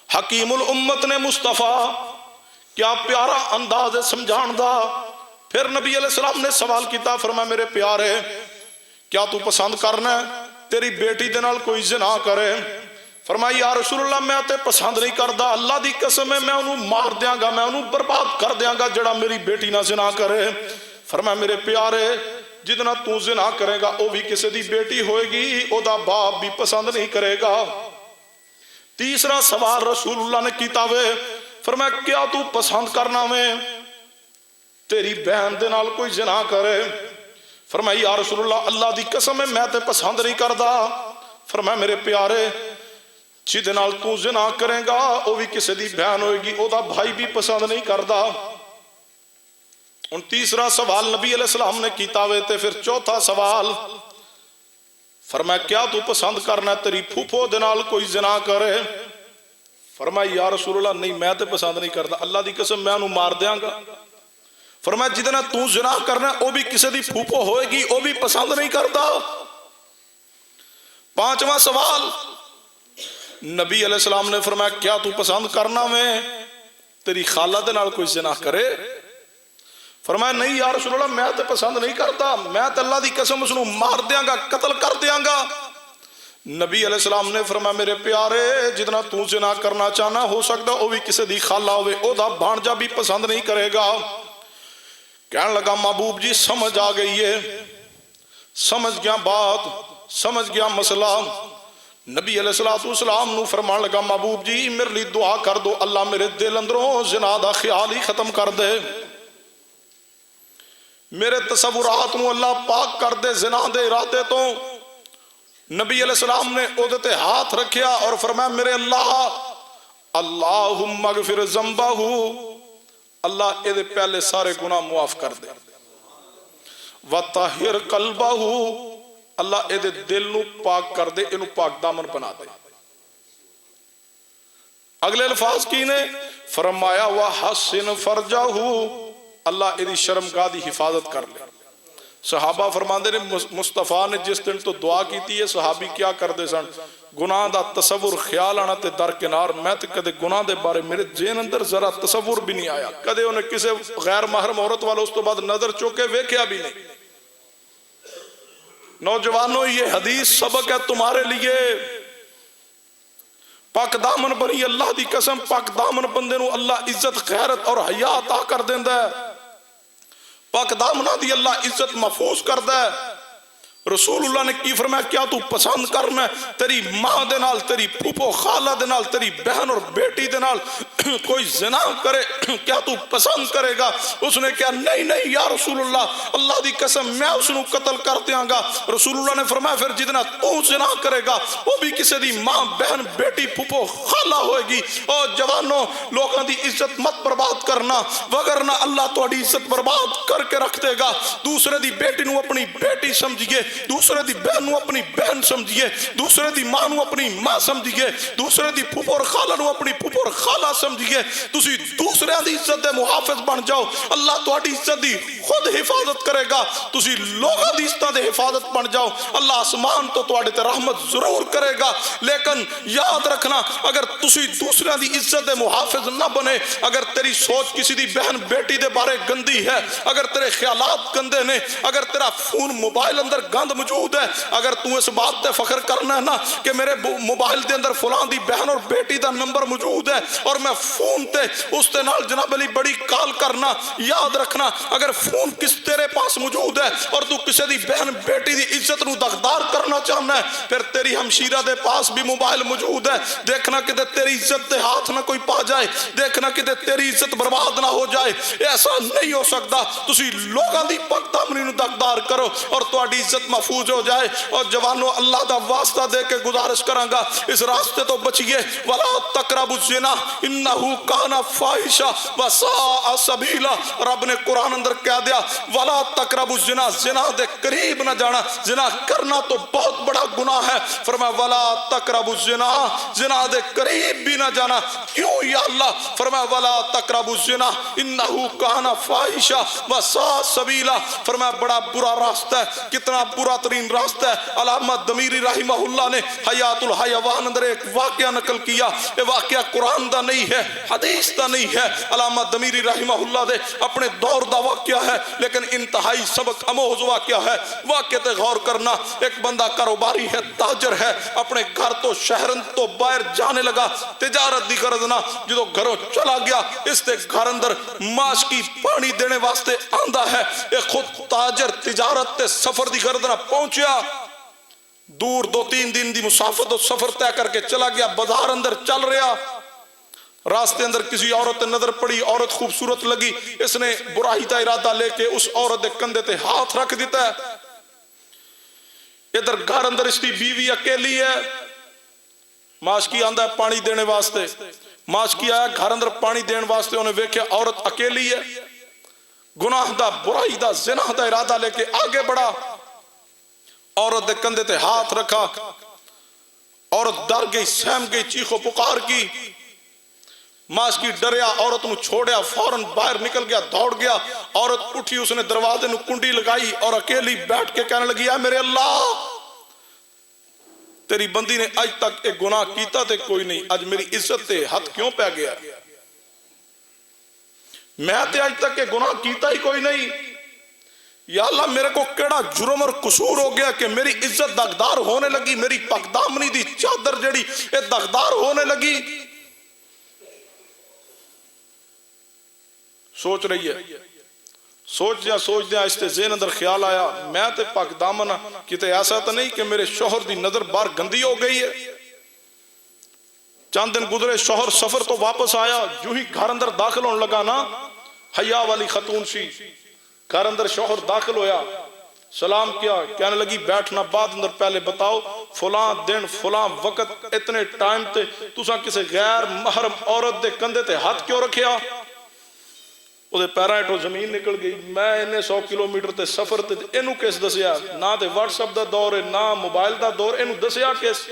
حکیم الامت نے مصطفیٰ کیا پیارا انداز سمجھان دا۔ پھر نبی علیہ السلام نے سوال کیتا، فرمایا میرے پیارے کیا تو پسند کرنا ہے تیری بیٹی دے نال کوئی زنا کرے؟ فرمایا یا رسول اللہ میں تے پسند نہیں کردا، اللہ دی قسم ہے میں انہوں مار دیاں گا، میں انہوں برباد کر دیاں گا جڑا میری بیٹی نہ زنا کرے۔ فرمایا میرے پیارے جتنا تو زنا کرے گا وہ بھی کسی دی بیٹی ہوئے گی، او دا باپ بھی پسند نہیں کرے گا۔ تیسرا سوال رسول اللہ نے کیتا وے، فرمایا کیا تو پسند کرنا میں تیری بہن دے نال کوئی زنا کرے؟ فرمایا یا رسول اللہ اللہ دی قسم ہے میں تے پسند نہیں کردا۔ فرمایا میرے پیارے جہدے نال تو زنا کرے گا وہ بھی کسی دی بہن ہوئے گی، او دا بھائی بھی پسند نہیں کردا۔ ان تیسرا سوال نبی علیہ السلام نے کیتا ہوئے تے پھر چوتھا سوال فرمایا کیا تو پسند کرنا تیری پھوپھو دے نال کوئی زنا کرے؟ فرمایا یا رسول اللہ نہیں میں تے پسند نہیں کردا، اللہ دی قسم میں انہوں مار دیاں گا۔ فرمایا جدنا تو زنا کرنا وہ بھی کسی دی پھوپھو ہوئے گی، وہ بھی پسند نہیں کردا۔ پانچواں سوال نبی علیہ السلام نے فرمایا کیا تو پسند کرنا میں تیری خالہ دے نال کوئی زنا کرے؟ فرمایا نہیں یا رسول اللہ میں تے پسند نہیں کرتا، میں تے اللہ دی قسم اس نو مار دیاں گا، قتل کر دیاں گا۔ نبی علیہ السلام نے فرمایا میرے پیارے جتنا تو زنا کرنا چاہنا ہو سکتا وہ بھی کسی دی خالہ ہوئے، او دا بھانجا بھی پسند نہیں کرے گا۔ کہنے لگا محبوب جی سمجھ آ گئی ہے، سمجھ گیا بات، سمجھ گیا مسئلہ۔ نبی علیہ السلام نو فرمان لگا محبوب جی میرے لیے دعا کر دو، اللہ میرے دل اندروں زنا دا خیال ہی ختم کر دے، میرے تصورات نو اللہ پاک کر دے زنا دے ارادے تو۔ نبی علیہ السلام نے عہدے ہاتھ رکھیا اور فرمایا میرے اللہ اللہم اغفر ذنبہ، اللہ اے دے پہلے سارے گناہ معاف کر دے، وطہر قلبہ، اللہ اے دے دل نو پاک کر دے، انو پاک دامن بنا دے۔ اگلے الفاظ کی نے فرمایا وحسن فرجہ، اللہ ایدی شرمگاہ دی حفاظت کر لے۔ صحابہ فرماندے نے مصطفیٰ نے جس دن تو دعا کی تھی ہے صحابی کیا کر دے سن، گناہ دا تصور خیال آنا تے درکنار، میں تے کدے گناہ دے بارے میرے ذہن اندر ذرا تصور بھی نہیں آیا، کدے انہیں کسے غیر محرم عورت والا اس تو بعد نظر چوکے ویکھیا بھی نہیں۔ نوجوانوں یہ حدیث سبق ہے تمہارے لیے، پاک دامن بنی اللہ دی قسم، پاک دامن بندے نو اللہ عزت غیرت اور حیا عطا کر دیندہ ہے، پاک دامنہ دی اللہ عزت محفوظ کردہ ہے۔ رسول اللہ نے کی فرمایا کیا تو پسند کرنا ہے تیری ماں دے نال، تیری پھوپھو خالہ دے نال، تیری بہن اور بیٹی دے نال کوئی زنا کرے، کیا تو پسند کرے گا؟ اس نے کہا نہیں نہیں یا رسول اللہ، اللہ دی قسم میں اس نو قتل کر دیاں گا۔ رسول اللہ نے فرمایا پھر جتنا تو زنا کرے گا وہ بھی کسی دی ماں بہن بیٹی پھوپھو خالہ ہوئے گی۔ اور جوانوں لوگوں دی عزت مت برباد کرنا، وگرنہ اللہ تہاڈی عزت برباد کر کے رکھ دے گا۔ دوسرے دی بیٹی نو اپنی بیٹی سمجھیے، دوسرے دی بہن نو اپنی بہن سمجھیے، دوسرے دی ماں نو اپنی ماں سمجھیے، دوسرے دی پھوپھو اور خالہ نو اپنی پھوپھو اور خالہ سمجھیے۔ تسی دوسرے دی عزت دے محافظ بن جاؤ، اللہ تہاڈی عزت دی خود حفاظت کرے گا۔ تسی لوگوں دی عزت دے حفاظت بن جاؤ، اللہ آسمان تو تہاڈے تے رحمت ضرور کرے گا۔ لیکن یاد رکھنا اگر تسی دوسرے دی عزت دے محافظ نہ بنے، اگر تیری سوچ کسی دی بہن بیٹی دے بارے گندی ہے، اگر تیرے خیالات گندے نے، اگر تیرا فون موبائل اندر گند موجود ہے، اگر تو اس بات تے فخر کرنا ہے نا کہ میرے موبائل دے اندر فلاں دی بہن اور بیٹی دا نمبر موجود ہے اور میں فون تے اس تے نال جناب علی بڑی کال کرنا، یاد رکھنا اگر فون کس تیرے پاس موجود ہے اور تو کسی دی بہن بیٹی دی عزت نو دغدار کرنا چاہنا ہے، پھر تیری ہمشیرہ دے پاس بھی موبائل موجود ہے، دیکھنا کہ تیری عزت دے ہاتھ نہ کوئی پا جائے، دیکھنا کہ تیری عزت برباد نہ ہو جائے۔ ایسا نہیں ہو سکتا، تسی لوگاں دی پاک دامنی نو دغدار کرو اور تہاڈی عزت محفوظ ہو جائے. اور جوانوں اللہ دا واسطہ دے کے گزارش کرانگا اس راستے تو بچیے. ولا تقربوا الزنا انه كان فاحشا وساء سبیلا. رب نے قرآن اندر کہہ دیا ولا تقربوا الزنا, زنا دے قریب نہ جانا. زنا کرنا تو بہت بڑا گناہ ہے. فرمایا ولا تقربوا الزنا, زنا دے قریب بھی نہ جانا. کیوں یا اللہ؟ فرمایا ولا تقربوا الزنا انه كان فاحشا وساء سبیلا. فرمایا بڑا برا راستہ ہے. کتنا برا ترین راستہ ہے. علامہ دمیری رحمہ اللہ نے حیات الحیوان اندر ایک واقعہ نقل کیا. یہ واقعہ قرآن دا نہیں ہے, حدیث دا نہیں ہے. علامہ دمیری رحمہ اللہ دے اپنے دور دا واقعہ ہے لیکن انتہائی سبق آموز واقعہ ہے. واقعہ تے غور کرنا. ایک بندہ کاروباری ہے, تاجر ہے, اپنے گھر تو شہرن تو باہر جانے لگا تجارت دی غرض نہ. جدو گھروں چلا گیا اس دے گھر اندر معاش کی پانی دینے واسطے آندا ہے. ایک خود تاجر تجارت تے سفر دی غرض نہ پہنچیا, دور 2-3 دن دی مسافت و سفر طے کر کے چلا گیا. بازار اندر چل رہا, راستے اندر کسی عورت نظر پڑی, عورت خوبصورت لگی. اس نے برائی کا ارادہ لے کے اس عورت دے کندھے تے ہاتھ رکھ دیتا ہے. ادھر گھر اندر اس کی بیوی اکیلی ہے, معاش کی آندا ہے پانی دینے واسطے. معاش کی آیا گھر اندر پانی دین واسطے, انہیں ویکھیا عورت اکیلی ہے. گناہ دا, برائی دا, زنا دا ارادہ لے کے آگے بڑھا. عورت دے کندھے تے ہاتھ رکھا. عورت ڈر گئی, سہم گئی, چیخو پکار کی. معاش کی ڈریا, عورت نو چھوڑیا, فوراً باہر نکل گیا, دوڑ گیا. عورت اٹھی, اس نے دروازے نو کنڈی لگائی اور اکیلی بیٹھ کے کہنے لگی اے میرے اللہ, تیری بندی نے آج تک ایک گناہ کیتا تے کوئی نہیں, آج میری عزت تے ہاتھ کیوں پہ گیا؟ میں تے آج تک ایک گناہ کیتا ہی کوئی نہیں. یا اللہ میرے کو کیڑا جرم اور قصور ہو گیا کہ میری عزت داغدار ہونے لگی, میری پاک دامنی دی چادر جڑی اے داغدار ہونے لگی. سوچ رہی ہے, سوچ دیا اس تے ذہن اندر خیال آیا میں تے پاک دامن کتے ایسا تو نہیں کہ میرے شوہر دی نظر بار گندی ہو گئی ہے. چند دن گزرے, شوہر سفر تو واپس آیا, جو ہی گھر اندر داخل ہونے لگا نا, حیا والی خاتون سی, گھر اندر شوہر داخل ہویا, سلام کیا, کہنے لگی بیٹھنا بعد اندر پہلے بتاؤ فلاں دن فلاں وقت اتنے ٹائم تے تساں کسے غیر محرم عورت دے کندھے تے ہاتھ کیوں رکھیا؟ وہ دے پیرا ہٹو زمین نکل گئی. میں انہیں 100 کلومیٹر تے سفر تے اینو کس دسیا؟ نہ تے واٹس اپ دا دور ہے نہ موبائل دا دور, اینو دسیا کس؟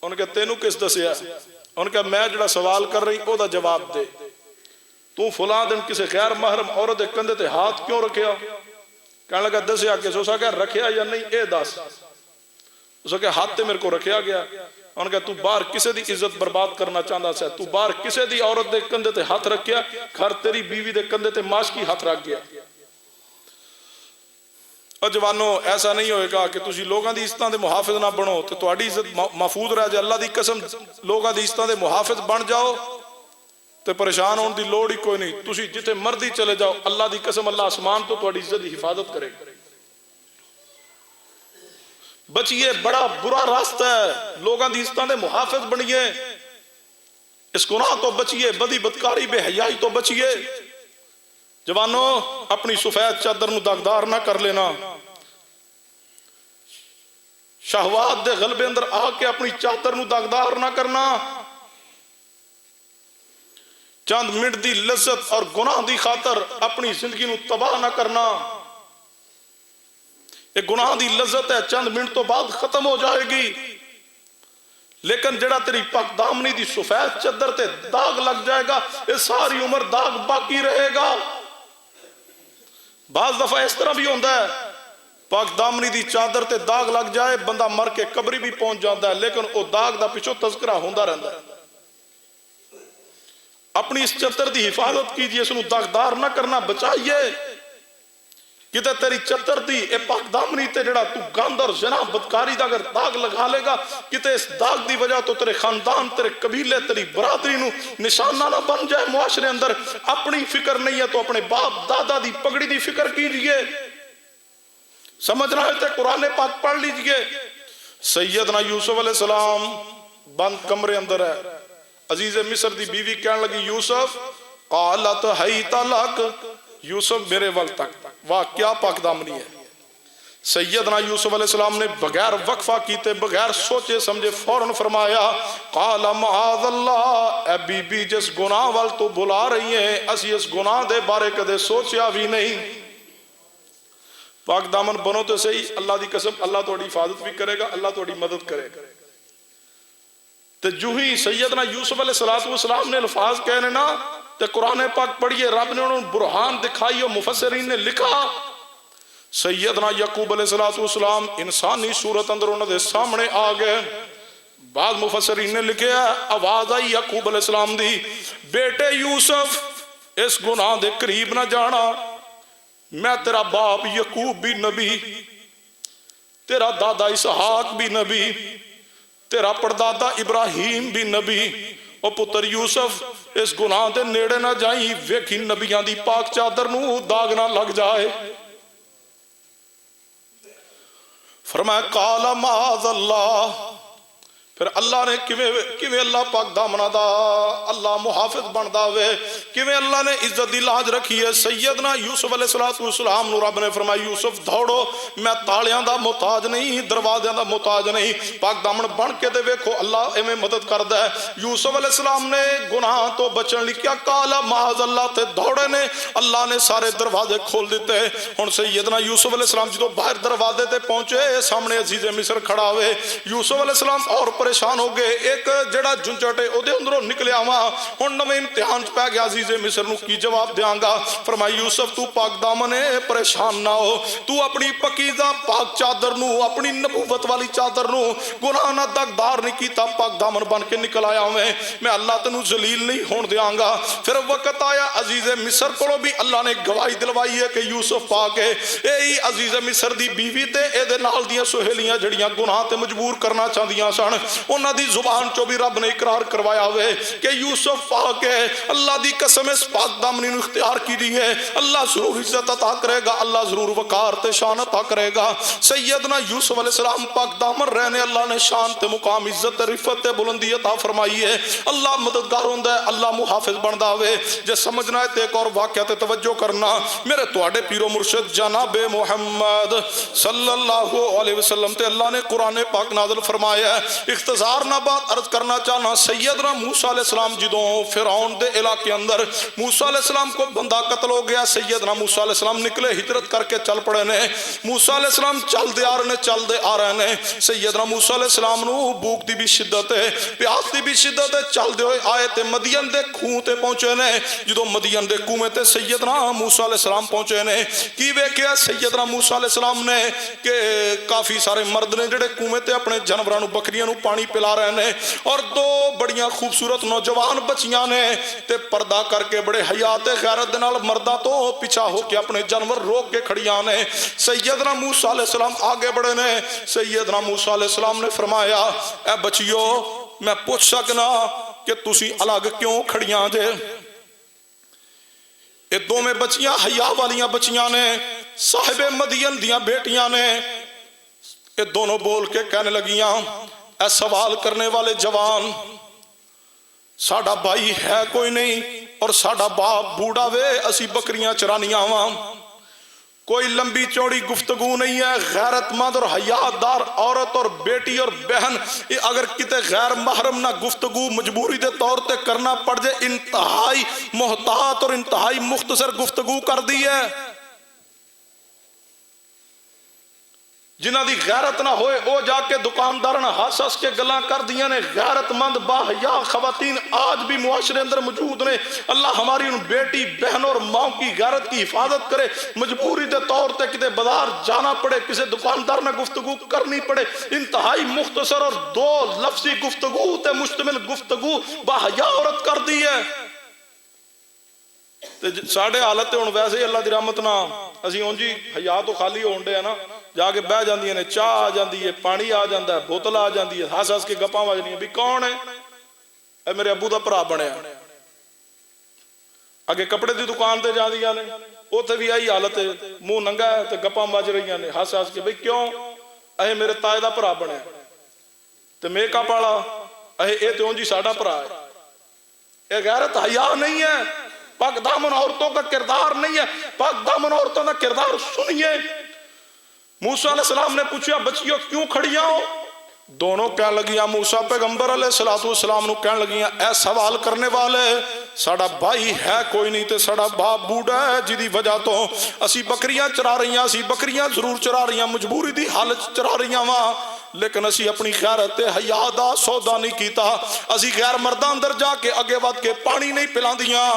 ان کے تینو کس دسیا؟ ان کا میں جڑا سوال کر رہی او دا جواب دے. تو فلاں دن کسے غیر محرم عورت دے کندھے تے ہاتھ کیوں رکھیا؟ کہنے لگا دسیا کس؟ اس کہ رکھیا یا نہیں اے دس. اس کہ ہاتھ تے میرے کو رکھیا گیا. ان کہ تو باہر کسے دی عزت برباد کرنا چاہتا ہے, تو باہر کسے دی عورت دے کندھے تے ہاتھ رکھیا, گھر تیری بیوی دے کندھے تے معاش کی ہاتھ رکھ گیا. اور جوانوں ایسا نہیں ہوئے گا کہ تسی لوگاں دی عزتاں دے محافظ نہ بنو تو تہاڈی عزت محفوظ رہ جائے. اللہ دی قسم لوگاں دی عزتاں دے محافظ بن جاؤ تے پریشان ہون دی لوڑ ہی کوئی نہیں. تسی جتے مرضی چلے جاؤ, اللہ دی قسم اللہ آسمان تو تہاڈی عزت دی حفاظت کرے گا. بچیے, بڑا برا راستہ ہے, لوگاں دی عزتاں دے محافظ بنیے, اس گناہ تو بچیے, بدی بدکاری بے حیائی تو بچیے. جوانوں اپنی سفید چادر نو داغدار نہ کر لینا. شہوات دے غلبے اندر آ کے اپنی چادر نو داغدار نہ کرنا. چند منٹ دی لذت اور گناہ دی خاطر اپنی زندگی نو تباہ نہ کرنا. ایک گناہ دی لذت ہے, چند منٹ تو بعد ختم ہو جائے گی, لیکن جڑا تیری پاک دامنی دی سفید چادر تے داغ لگ جائے گا یہ ساری عمر داغ باقی رہے گا. بعض دفعہ اس طرح بھی ہوتا ہے, پاک دامنی دی چادر تے داغ لگ جائے, بندہ مر کے قبری بھی پہنچ جاتا ہے, لیکن وہ داغ دا پیچھو تذکرہ ہوتا رہتا ہے. اپنی اس چادر دی حفاظت کیجئے, اس نو داغدار نہ کرنا, بچائیے. کتے تیری چادر دی اے پاک دامنی تے جڑا تو گند اور زنا بدکاری دا اگر داغ لگا لے گا, کتے اس داغ دی وجہ تو تیرے خاندان, تیرے قبیلے, تیری برادری نو نشانہ نہ بن جائے معاشرے اندر. اپنی فکر نہیں ہے تو اپنے باپ دادا دی پگڑی دی فکر کیجئے. سمجھ رہے تھے قرآن پاک پڑھ لیجئے. سیدنا یوسف علیہ السلام بند کمرے اندر ہے, عزیز مصر دی بیوی کہنے لگی یوسف قالت حیت لک, یوسف میرے وقت تک. واہ کیا پاک دامنی ہے, سیدنا یوسف علیہ السلام نے بغیر وقفہ کیتے بغیر سوچے سمجھے فوراً فرمایا قال معاذ اللہ، اے بی بی جس گناہ وال تو بلا رہی ہیں اسی اس گناہ دے بارے کدے سوچیا بھی نہیں۔ پاک دامن بنو تو صحیح، اللہ دی قسم اللہ توڑی حفاظت بھی کرے گا، اللہ توڑی مدد کرے گا۔ تو جو ہی سیدنا یوسف علیہ السلام نے الفاظ کہنے نا تو قرآن پاک پڑھئے، رب نے انہوں برہان دکھائی اور مفسرین نے لکھا سیدنا یعقوب علیہ السلام انسانی صورت اندر انہوں نے سامنے آ گئے۔ بعض مفسرین نے لکھے آواز آئی یعقوب علیہ السلام دی، بیٹے یوسف اس گناہ دے قریب نہ جانا، میں تیرا باپ یعقوب بھی نبی، تیرا دادا اسحاق بھی نبی، تیرا پردادا ابراہیم بھی نبی، اور پتر یوسف اس گناہ دے نیڑے نہ جائیں، ویکھی نبیاں دی پاک چادر نو داغ نہ لگ جائے۔ فرمایا قال معاذ اللہ، پھر اللہ نے کیویں اللہ پاک دامنا دا اللہ محافظ بندا وے، کیویں اللہ نے عزت دی لاج رکھی ہے۔ سیدنا یوسف علیہ السلام نو رب نے فرمایا یوسف دوڑو، میں تالیاں دا محتاج نہیں، دروازیاں دا محتاج نہیں، پاک دامن بن کے دے ویکھو اللہ ایویں مدد کردا ہے۔ یوسف علیہ السلام نے گناہ تو بچن لئی کیا قال معاذ اللہ تے دوڑے نے، اللہ نے سارے دروازے کھول دیتے۔ ہن سیدنا یوسف علیہ السلام جدوں باہر دروازے تے پہنچے سامنے عزیز مصر کھڑا ہوئے، یوسف علیہ السلام اور پریشان ہو گئے، ایک جڑا جنچٹے او دے اندروں نکلیا ہوا، ہن نویں امتحان پہ گیا عزیز مصر نو کی جواب دیاں گا۔ فرمایا یوسف تو پاک دامن ہے، پریشان نہ ہو، تو اپنی پاکیزہ پاک چادر نو، اپنی نبوت والی چادر نو گناہ نہ داغدار نہیں کیتا، پاک دامن بن کے نکل آیا میں اللہ تنو ذلیل نہیں ہون دیاں گا۔ پھر وقت آیا عزیز مصر کو بھی اللہ نے گواہی دلوائی ہے کہ یوسف پاک ہے، اے عزیز مصر دی بیوی تے اے دے نال دیاں سہیلیاں جڑیاں گناہ تے مجبور کرنا چاہدیاں سن، انہاں دی زبان چو بھی رب نے اقرار کروایا ہوئے کہ یوسف پاک ہے۔ اللہ دی قسم اس پاک دامنی نو اختیار کی دی ہے، اللہ ضرور عزت عطا کرے گا، اللہ ضرور وقار تے شان عطا کرے گا۔ سیدنا یوسف علیہ السلام پاک دامن رہنے اللہ نے شان تے مقام عزت تے رفت تے بلندی عطا فرمائی ہے۔ اللہ مددگار ہوندا ہے، اللہ محافظ بندا ہوئے۔ جے سمجھنا ہے تے ایک اور واقعہ تے توجہ کرنا، میرے تواڈے پیر و مرشد جناب محمد صلی اللہ علیہ وسلم تے اللہ نے قرآن پاک نازل فرمایا ہے۔ اختصار نہ بات عرض کرنا چاہنا، سیدنا موسیٰ علیہ السلام جدوں فرعون دے علاقے اندر موسیٰ علیہ السلام کو بندہ قتل ہو گیا، سیدنا موسیٰ علیہ السلام نکلے ہجرت کر کے چل پڑے نے، موسیٰ علیہ السلام چل دے آ رہے نے، سیدنا موسیٰ علیہ السلام نو بھوک دی بھی شدت ہے، پیاس دی بھی شدت ہے، چل دے ہوئے آئے تے مدین دے کھوں تے پہنچے نے۔ جدوں مدین دے کنویں تے سیدنا موسیٰ علیہ السلام پہنچے نے، کی ویکھیا سیدنا موسیٰ علیہ السلام نے کہ کافی سارے مرد نے جڑے کنویں تے اپنے جانوراں نو بکریاں نو پانی پلا رہے نے، اور دو بڑیاں خوبصورت نوجوان بچیاں نے تے پردہ کر کے بڑے حیات غیرت دے نال مرداں تو پیچھا ہو کے اپنے جانور روک کے کھڑیاں نے۔ سیدنا موسیٰ علیہ السلام آگے بڑھے نے، سیدنا موسیٰ علیہ السلام نے فرمایا اے بچیو میں پوچھ سکنا کہ تسی الگ کیوں کھڑیاں جے؟ یہ دو میں بچیاں حیا والیاں بچیاں نے، صاحب مدین دیاں بیٹیاں نے، یہ دونوں بول کے کہنے لگیاں اے سوال کرنے والے جوان، ساڑا بھائی ہے کوئی نہیں اور ساڑا باپ بوڑھا وے، اسی بکریاں چرانیاں ہاں، کوئی لمبی چوڑی گفتگو نہیں ہے، غیرت مند اور حیادار عورت اور بیٹی اور بہن اگر کتے غیر محرم نہ گفتگو مجبوری دے طور تے کرنا پڑ جائے، انتہائی محتاط اور انتہائی مختصر گفتگو کر دی ہے۔ جنہ دی غیرت نہ ہوئے او جا کے دکاندار نہ ہس ہس کے گلاں کر دیا نے۔ غیرت مند باحیا خواتین آج بھی معاشرے اندر موجود نے، اللہ ہماری ان بیٹی بہن اور ماں کی غیرت کی حفاظت کرے۔ مجبوری دے طور تے کتے بازار جانا پڑے، کسی دکاندار نہ گفتگو کرنی پڑے، انتہائی مختصر اور دو لفظی گفتگو تے مشتمل گفتگو باحیا عورت کر دی ہے۔ ساڑھے حالت ہوں ویسے ہی اللہ دی رحمت نہ اسی ہوں جی حیا تو خالی ہون دے ہیں نا، جا کے بہ جاندی ہیں، چاہ آ جاندی ہے، پانی آ جاندہ ہے، بوتل آ جاندی ہے، ہس ہس کے گپاں وجنی ہیں بھی کون ہے؟ اے میرے ابو دا بھرا بنے ہیں۔ اگے کپڑے دی دکان تے جاندیاں نے، اوتھے بھی آئی حالت ہے، منہ ننگا ہے تے گپاں وج رہیاں نے، ہس ہس کے بھئی کیوں؟ اے میرے تائے دا بھرا بنے تے میک اپ والا، اے تے ہوں جی ساڈا بھرا ہے۔ اے غیرت حیا نہیں ہے، پاک دامن عورتوں کا کردار نہیں ہے۔ پاک دامن عورتوں کا کردار سنیے۔ موسیٰ علیہ السلام نے پوچھا بچیو کیوں کھڑیاں ہو؟ دونوں کہنے لگیاں موسیٰ پیغمبر علیہ السلام نو کہنے لگیاں اے سوال کرنے والے ساڑا بھائی ہے کوئی نہیں تے ساڑا باپ بوڑھا ہے جی دی وجہ تو اسی بکریاں چرا رہی ہیں، اسی بکریاں ضرور چرا رہی ہیں، مجبوری دی حالت چرا رہی ہیں وہاں، لیکن اسی اپنی غیرت حیا دا سودا نہیں کیتا، اسی غیر مرداں اندر جا کے اگے ود کے پانی نہیں پلا دیاں،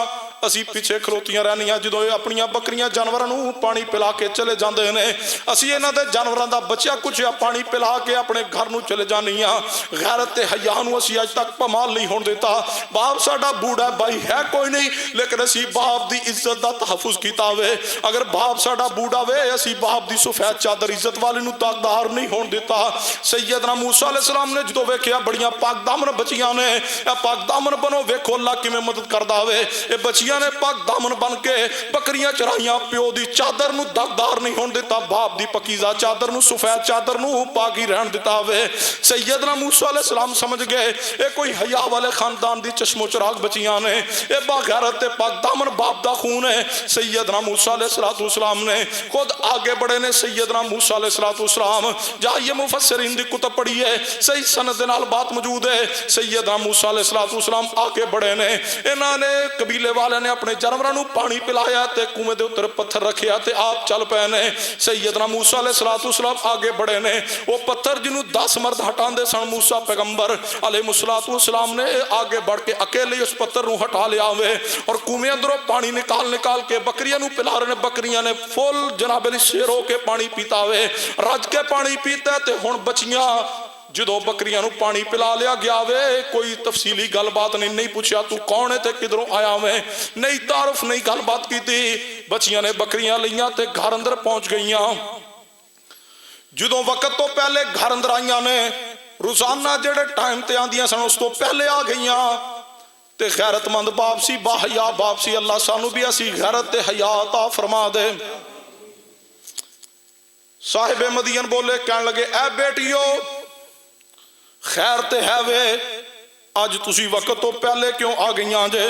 اسی پیچھے کھلوتیاں رہنیاں جدو اپنی بکریاں جانوراں پانی پلا کے چلے جاندے نے، اسی انہاں دے جانوراں دا بچیا کچھ پانی پلا کے اپنے گھر نو چلے جانیاں، غیرت حیا نو اسی اج تک پامال نہیں ہون دیتا، باپ ساڈا بوڑھا بھائی ہے کوئی نہیں لیکن اسی باپ دی عزت دا تحفظ کیتا ہوئے، اگر باپ ساڈا بوڑھا وے اسی باپ دی سفید چادر عزت والی نو داغدار نہیں ہون دیتا۔ سیدنا موسیٰ علیہ السلام نے جدو ویکھیا بڑیاں پاک دامن بچیاں نے، اے پاک دامن بنو ویکھو اللہ کیویں مدد کردا ہوئے، اے بچیاں نے پاک دامن بن کے بکریاں چرائیاں، پیو دی چادر نو داغدار نہیں ہون دیتا، باپ دی پکیزہ چادر نو سفید چادر نو پاکی رہن دیتا ہوئے۔ سیدنا موسیٰ علیہ السلام سمجھ گئے اے کوئی حیا والے خاندان دی چشم و چراغ بچیاں نے، اے باغیرت پاک دامن باپ دا خون ہے۔ سیدنا موسیٰ علیہ السلام نے خود آگے بڑھے نے، سیدنا موسیٰ علیہ السلام جہاں یہ مفسرین دی کتب پڑھی ہے صحیح سند نال بات موجود ہے، سیدنا موسیٰ علیہ السلام آگے بڑھے نے، انہاں نے قبیلے والے نے اپنے جانوراں نو پانی پلایا تے کنویں دے اوپر پتھر رکھیا تے آپ چل پے نے۔ سیدنا موسیٰ علیہ السلام آگے بڑھے نے، وہ پتھر جنوں 10 مرد ہٹاندے سن موسیٰ پیغمبر علیہ السلام نے آگے بڑھ کے اکیلے اس پتھر نو ہٹا لیا ہوئے اور کنویں اندروں پانی نکال کے بکریاں نو پلا رہے نے، بکریاں نے فل جناب علی شیر ہو کے پانی پیتا ہوئے، رج کے پانی پیتا تے ہن بچیاں جدو بکریاں نو پانی پلا لیا گیا وے، کوئی تفصیلی گل بات نہیں پوچھا تو کون ہے تے کدھروں آیا وے، نہیں تعارف نہیں گل بات کی تھی، بچیاں نے بکریاں لیاں تے گھر اندر پہنچ گئیاں۔ جدو وقت تو پہلے گھر اندر آئیاں نے، روزانہ جڑے ٹائم تے آندیاں سن اس تو پہلے آ گئیاں تے غیرت مند باپ سی، با حیا باپ سی، اللہ سانو بھی اسی غیرت تے حیا عطا فرما دے۔ صاحب مدین بولے کہنے لگے اے بیٹیو خیر تے ہے وے، آج تسی وقت تو پہلے کیوں آ گئیاں جے؟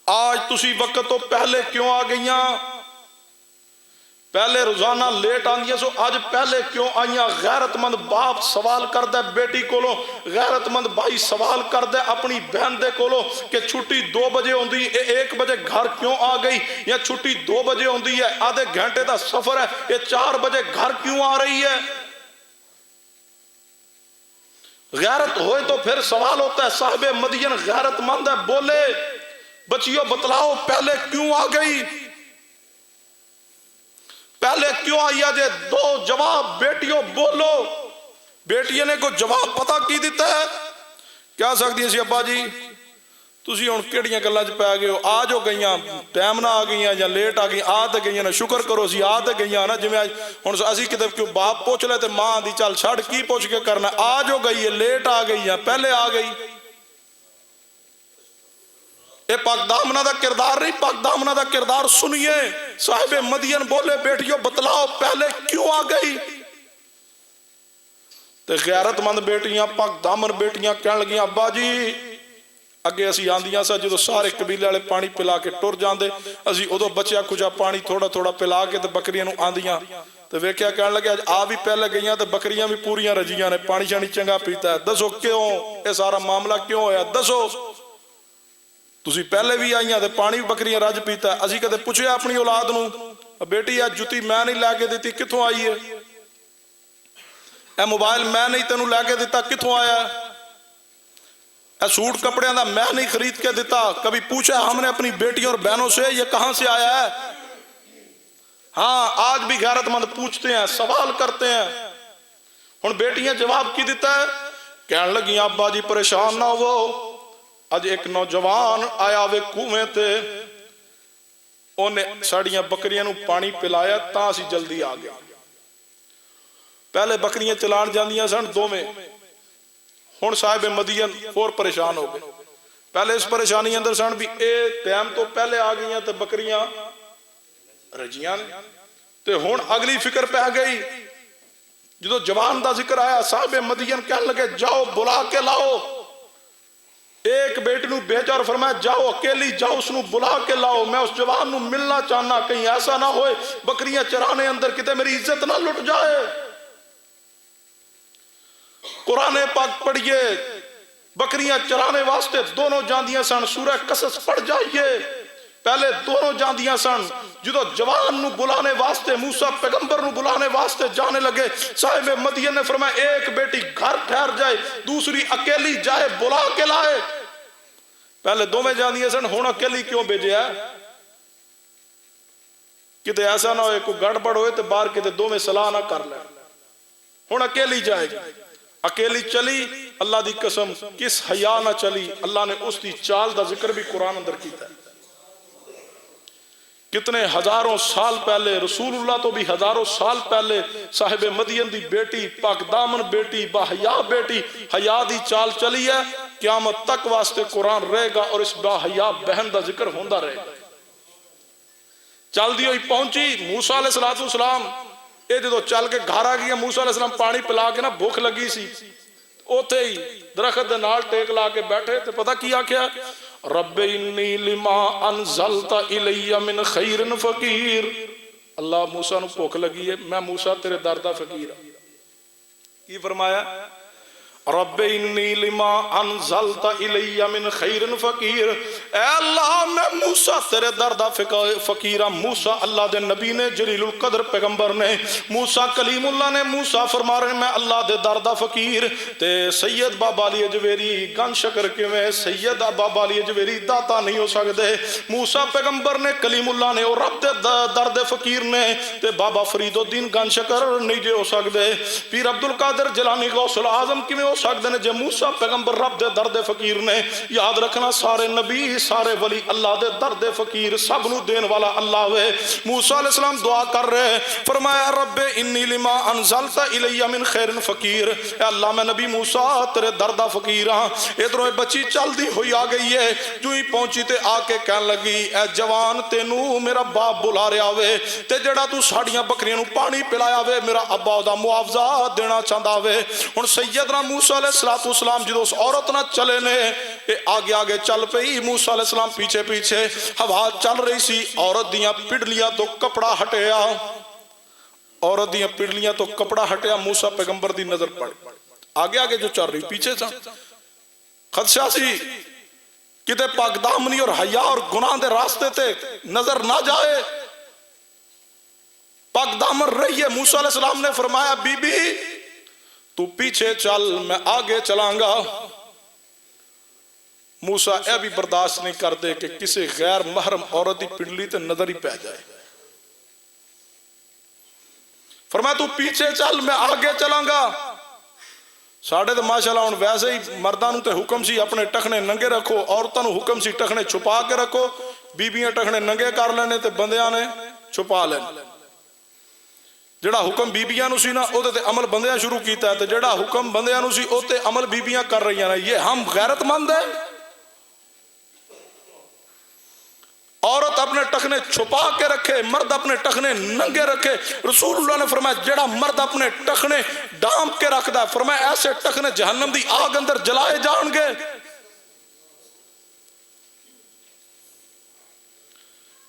آج تسی وقت تو پہلے کیوں آ گئیاں؟ پہلے روزانہ لیٹ آندیاں سو، آج پہلے کیوں آئیاں؟ غیرت مند باپ سوال کر دے بیٹی کولو، غیرت مند بھائی سوال کر دے اپنی بہن دے کولو کہ چھٹی 2 بجے ہوندی، 1 بجے گھر کیوں آ گئی؟ یا چھٹی 2 بجے ہوندی ہے، آدھے گھنٹے دا سفر ہے، یہ 4 بجے گھر کیوں آ رہی ہے؟ غیرت ہوئے تو پھر سوال ہوتا ہے۔ صاحب مدین غیرت مند ہے، بولے بچیو بتلاؤ پہلے کیوں آ گئی، پہلے کیوں آئی آجے؟ 2 جواب بیٹیوں بولو۔ بیٹیوں نے کوئی جواب پتا کی دیتا ہے؟ کیا سکتی ہیں سی ابا جی تسی ہن کیڑیاں گلاں چ پے گئے ہو، آ جو گئیاں ٹائم نہ آ گئیاں یا لیٹ آ گئیاں، آ تے گئیاں نا شکر کرو سی آ تے گئیاں نا، جویں ہن اسی کتے کیوں باپ پوچھ لے تے ماں دی چل چھڑ کی پوچھ کے کرنا، آ جو گئی ہے لیٹ آ گئی ہے پہلے آ گئی۔ اے پاک دامنہ دا کردار نہیں، پاک دامنہ دا کردار سنیے۔ صاحب مدین بولے بیٹیوں بتلاؤ پہلے کیوں آ گئی؟ تے غیرت مند بیٹیاں پاک دامن بیٹیاں کہن لگیاں ابا جی اگے اسی آندیاں سا جدو سارے قبیلے والے پانی پلا کے ٹر جاندے، اسی ادو بچیا کچھا پانی تھوڑا تھوڑا پلا کے تے بکریاں نو آندیاں تے ویکھیا کہن لگے اج آ بھی پہلے گئیاں تے بکریاں بھی پوریاں رجیاں نے، پانی شانی چنگا پیتا ہے، دسو کیوں اے سارا معاملہ کیوں ہویا؟ دسو تسی پہلے بھی آئیاں تے پانی بھی بکریاں رج پیتا ہے۔ اسی کدے پوچھیا اپنی اولاد نو بیٹی اے جُتی میں نہیں لے کے دیتی کتھوں آئی ہے؟ اے موبائل میں نہیں تینوں لے کے دیتا کتھوں آیا ہے؟ اے سوٹ کپڑے دا میں نہیں خرید کے دیتا، کبھی پوچھا ہم نے اپنی بیٹیوں اور بہنوں سے یہ کہاں سے آیا ہے؟ ہاں آج بھی غیرت مند پوچھتے ہیں، سوال کرتے ہیں۔ ہن بیٹیاں جواب کی دیتا ہے؟ کہنے لگی ابا جی پریشان نہ ہو، اج ایک نوجوان آیا وے کنویں تے، انہیں ساڑیاں بکریاں نو پانی پلایا تاں اسی جلدی آ گیا۔ پہلے بکریاں چلان جاندیاں سن 2 میں، ہن صاحب مدین اور پریشان ہو گئے۔ پہلے اس پریشانی اندر سن بھی اے ٹائم تو پہلے آ گئیاں تے بکریاں رجیاں نے، تے ہن اگلی فکر پہ گئی۔ جدو جوان دا ذکر آیا صاحب مدین کہنے لگے جاؤ بلا کے لاؤ۔ ایک بیٹی نو بھیجا اور فرمایا جاؤ اکیلی جاؤ اس نو بلا کے لاؤ، میں اس جوان نو ملنا چاہنا، کہیں ایسا نہ ہوئے بکریاں چرانے اندر کتے میری عزت نہ لٹ جائے۔ قرآن پاک پڑھیے، بکریاں چرانے واسطے دونوں جاندیاں سن، سورہ قصص پڑھ جائیے، پہلے دونوں جاندیاں سن، جدو جوان نو بلانے واسطے موسیٰ پیغمبر نو بلانے واسطے جانے لگے، صاحب مدین نے فرمایا ایک بیٹی گھر ٹھہر جائے، دوسری اکیلی جائے بلا کے لائے۔ پہلے دو میں جاندیاں سن، ہون اکیلی کیوں بھیجے ہے؟ کتے ایسا نہ ہوئے کوئی گڑبڑ ہوئے تو باہر کتے دو میں صلاح نہ کر لیں، ہون اکیلی جائے گی۔ اکیلی چلی، اللہ دی قسم کس حیا نہ چلی، اللہ نے اس دی چال دا ذکر بھی قرآن اندر کیتا ہے۔ کتنے ہزاروں سال پہلے، رسول اللہ تو بھی ہزاروں سال پہلے، صاحب مدین دی بیٹی، پاک دامن بیٹی، باحیا بیٹی، حیا دی چال چلی ہے، قیامت تک واسطے قرآن رہے گا اور اس باحیا بہن دا ذکر ہوندہ رہے گا۔ چل دی ہوئی پہنچی موسیٰ علیہ السلام، اے جدو چل کے گھر آ گیا، موسیٰ علیہ السلام پانی پلا کے نا بھوک لگی سی، اوتے ہی درخت دے نال ٹیک لا کے بیٹھے، تے پتہ کیا کیا؟ رب انی لما انزلت الی من خیر فقیر، اللہ موسیٰ نو بھوک لگی ہے، میں موسیٰ تیرے در دا فقیر ہوں۔ کی فرمایا؟ رب انی لما انزلت الی من خیر فقیر، اے اللہ میں موسیٰ تیرے در دا فقیر ہوں۔ موسیٰ اللہ دے نبی نے، جلیل القدر پیغمبر نے، موسیٰ کلیم اللہ نے، موسیٰ فرما رہے ہیں میں اللہ دے در دا فقیر۔ تے سید بابا علی اجویری گن شکر کے میں سید بابا علی اجویری داتا نہیں ہو سکتے، موسیٰ پیغمبر نے، کلیم اللہ نے اور رب دے در دے فقیر نے، تے بابا فرید الدین گن شکر نہیں جے ہو سکتے، پیر عبدالقادر جیلانی غوث العظم کی میں ہو سکتے ہیں، جے موسیٰ پیغمبر رب دے درد فقیر نے۔ یاد رکھنا سارے نبی سارے ولی اللہ دے درد فقیر سب نو دین والا اللہ وے۔ موسیٰ علیہ السلام دعا کر رہے، فرمایا رب انی لما انزلت الی من خیر فقیر، اے اللہ میں نبی موسیٰ تیرے درد فقیر ہاں۔ ادھروں بچی چل دی ہوئی آ گئی ہے، جو ہی پہنچی تے آ کے کہن لگی اے جوان تینو میرا باپ بلا رہا وے، تے جڑا تو ساڑیاں بکریاں نو پانی پلایا وے میرا ابا دا معاوضہ دینا چاہتا وے۔ ہن سیدنا موسیٰ علیہ السلام جدو اس عورت نہ چلے نے، آگے آگے چل پئی، موسیٰ علیہ السلام پیچھے پیچھے، ہوا چل رہی سی، عورت دیاں پڑلیاں تو کپڑا ہٹیا، عورت دیاں پڑلیاں تو کپڑا ہٹیا، موسیٰ پیغمبر دی نظر پڑ، آگے آگے جو چل رہی پیچھے سا خدشہ سی کتے پاک دامنی اور حیا اور گناہ دے راستے تے نظر نہ جائے، پاک دامن رہی ہے۔ موسیٰ علیہ السلام نے فرمایا بی بی تو پیچھے چل میں آگے چلائیں گا۔ موسیٰ اے بھی برداشت نہیں کرتے کہ کسی غیر محرم عورت دی پنڈلی تے نظر ہی پہ جائے، فرمایا تو پیچھے چل میں آگے چلاں گا۔ ساڑھے تو ماشاءاللہ ان ویسے ہی مردانوں تے حکم سی اپنے ٹکھنے ننگے رکھو، عورتانوں حکم سی ٹکھنے چھپا کے رکھو، بیبیاں ٹکھنے ننگے کر لینے تے بندیاں نے چھپا لینے۔ جڑا حکم بیبیاں نو سی نا او تے عمل بندیاں شروع کیتا ہے، تے جڑا حکم بندیاں نو سی او تے عمل بیبیاں کر رہی ہیں۔ یہ ہم غیرت مند ہیں؟ عورت اپنے ٹخنے چھپا کے رکھے، مرد اپنے ٹخنے ننگے رکھے۔ رسول اللہ نے فرمایا جڑا مرد اپنے ٹخنے ڈانپ کے رکھ دا، فرمایا ایسے ٹخنے جہنم دی آگ اندر جلائے جان گے۔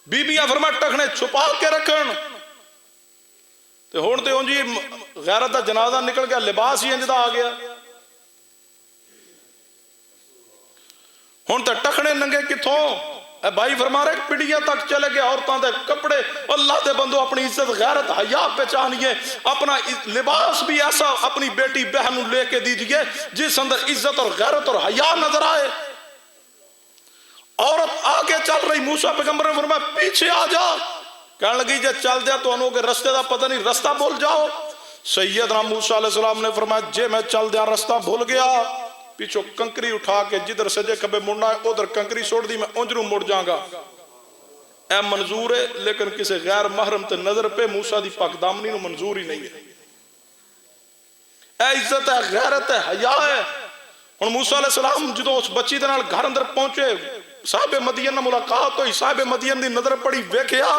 بیبیاں فرمایا ٹخنے چھپا کے رکھن، تے ہون تے ہون جی غیرت دا جنازہ نکل گیا، لباس ہی انجدہ آ گیا، ہون تے ٹخنے ننگے کتھوں؟ اے بھائی فرما رہے پڑیاں تک چلے گئے، عورتاں دے کپڑے، اللہ دے بندو اپنی عزت غیرت حیا پہچانیے، اپنا لباس بھی ایسا اپنی بیٹی بہن لے کے دیجئے جس اندر عزت اور غیرت اور حیا نظر آئے۔ عورت آگے چل رہی، موسیٰ پیغمبر نے فرمایا پیچھے آ جا، کہنے لگی جے چل دیا تو انہوں کے رستے دا پتہ نہیں، رستہ بھول جاؤ۔ سیدنا موسیٰ علیہ السلام نے فرمایا جے میں چل دیا رستہ بھول گیا، پیچھو کنکری اٹھا کے جدھر سجے کبے مڑنا ہے ادھر کنکری چھوڑ دی، میں انجروں مڑ جاؤں گا۔ اے منظور ہے، لیکن کسی غیر محرم تے نظر پہ موسیٰ دی پاک دامنی نو منظور ہی نہیں ہے۔ اے عزت ہے، غیرت ہے، حیا ہے۔ اور موسیٰ علیہ السلام جدو اس بچی دے نال گھر اندر پہنچے، صاحب مدین نہ ملاقات ہوئی، صاحب مدین دی نظر پڑی، ویکھیا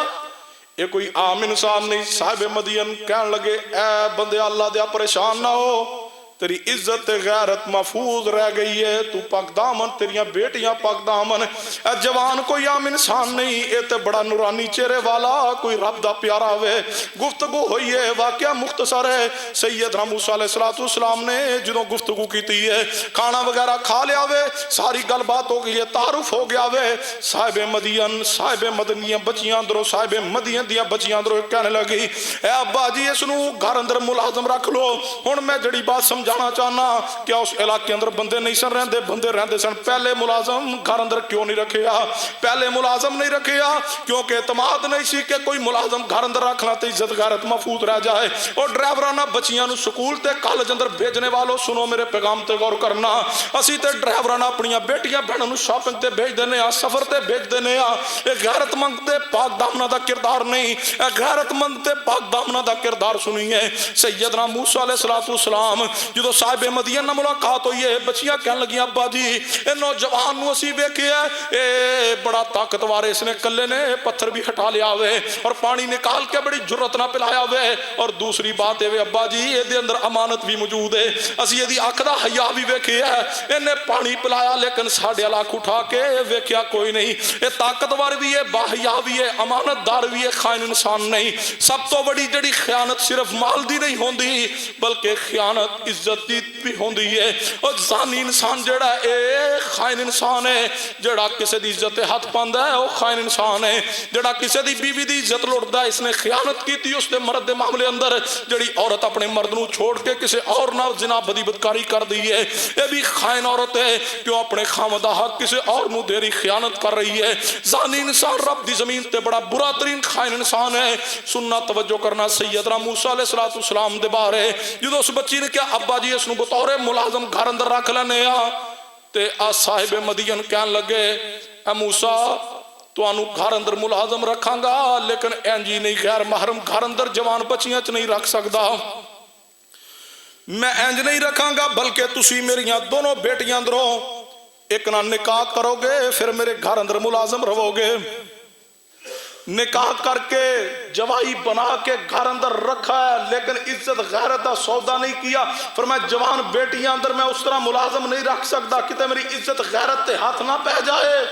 یہ کوئی عام انسان نہیں۔ صاحب مدین کہنے لگے اے بندے اللہ دیا پریشان نہ ہو، تیری عزت غیرت محفوظ رہ گئی ہے، تو پاک دامن، تیریاں بیٹیاں پاک دامن۔ اے جوان کوئی عام انسان نہیں، اے تے بڑا نورانی چہرے والا کوئی رب دا پیارا ہوئے۔ گفتگو ہوئی ہے، واقعہ مختصر ہے۔ سیدنا موسیٰ علیہ السلام نے جدوں گفتگو کیتی ہے، کھانا وغیرہ کھا لیا ہوئے، ساری گل بات ہو گئی ہے، تعارف ہو گیا ہوئے۔ صاحب مدین، صاحب مدنیاں بچیاں اندروں، صاحب مدین دیاں بچیاں اندروں کہنے لگی، اے ابا جی اس نو گھر اندر ملازم رکھ لو۔ ہن میں جڑی بات سمجھانا چاہنا، کیا اس علاقے اندر بندے نہیں سن رہندے؟ بندے رہندے سن۔ پہلے ملازم گھر اندر کیوں نہیں رکھیا؟ پہلے ملازم نہیں رکھیا کیونکہ اعتماد نہیں سی کہ کوئی ملازم گھر اندر رکھنا تے عزت غیرت محفوظ رہ جائے۔ اور ڈرائیورانہ بچیاں نو سکول تے کالج اندر بھیجنے والوں سنو میرے پیغام تے غور کرنا، اسی تے ڈرائیورانہ اپنیاں بیٹیاں بہنوں نو شاپنگ تے بھیج دینے آ، سفر تے بھیج دینے آ۔ اے غیرت مند تے پاک دامنہ دا کردار نہیں، اے غیرت مند تے پاک دامنہ دا کردار سنیے۔ سیدنا موسیٰ علیہ السلام جدو صاحب مدین نہ ملاقات ہوئی ہے، بچیاں کہنے لگی ابا جی اے نوجوان نو اسی ویکھیا ہے، اے بڑا طاقتور ہے، اس نے کلے نے پتھر بھی ہٹا لیا ہوئے اور پانی نکال کے بڑی جرت نہ پلایا ہوئے۔ اور دوسری بات ہے ابا جی اے دے اندر امانت بھی موجود ہے، اسی دی اکھ دا حیا بھی ویکھیا ہے، انہیں پانی پلایا لیکن ساڈے لاکھ اٹھا کے ویکھیا کوئی نہیں۔ اے طاقتور بھی ہے، باحیا بھی ہے، امانت دار بھی ہے، خائن انسان نہیں۔ سب تو بڑی جڑی خیانت صرف مال دی نہیں ہوندی بلکہ خیانت عزت دی بھی ہوندی ہے۔ اور زانی انسان جڑا اے خائن انسان ہے، جڑا کسی دی عزت ہاتھ پاندا ہے وہ خائن انسان ہے۔ جڑا کسی دی بیوی دی عزت لوٹدا ہے، اس نے خیانت کیتی اس دے مرد دے معاملے اندر۔ جڑی عورت اپنے مرد نو چھوڑ کے کسی اور نال زنا بدی بدکاری کر دی ہے، یہ بھی خائن عورت ہے، کیوں اپنے خاوند دا حق کسی اور نو دے رہی خیانت کر رہی ہے۔ زانی انسان رب دی زمین تے بڑا برا ترین خائن انسان ہے۔ سننا توجہ کرنا، سیدنا موسیٰ علیہ السلام دے بارے جدو اس بچی نے کیا ابا جی اس نو بطور ملازم گھر اندر رکھ لینے آ، تے آ صاحب مدین کہن لگے اے موسیٰ تو انو گھر اندر ملازم رکھاں گا لیکن اینجی نہیں، غیر محرم گھر اندر جوان بچیاں چ نہیں رکھ سکدا، میں اینج نہیں رکھاں گا بلکہ تسی میریاں دونوں بیٹیاں اندروں ایک نہ نکاح کرو گے پھر میرے گھر اندر ملازم رہو گے۔ نکاح کر کے جوائی بنا کے گھر اندر رکھا ہے لیکن عزت غیرت دا سودا نہیں کیا۔ فرمایا جوان بیٹیاں اندر میں اس طرح ملازم نہیں رکھ سکتا کتے میری عزت غیرت تے ہاتھ نہ پہ جائے۔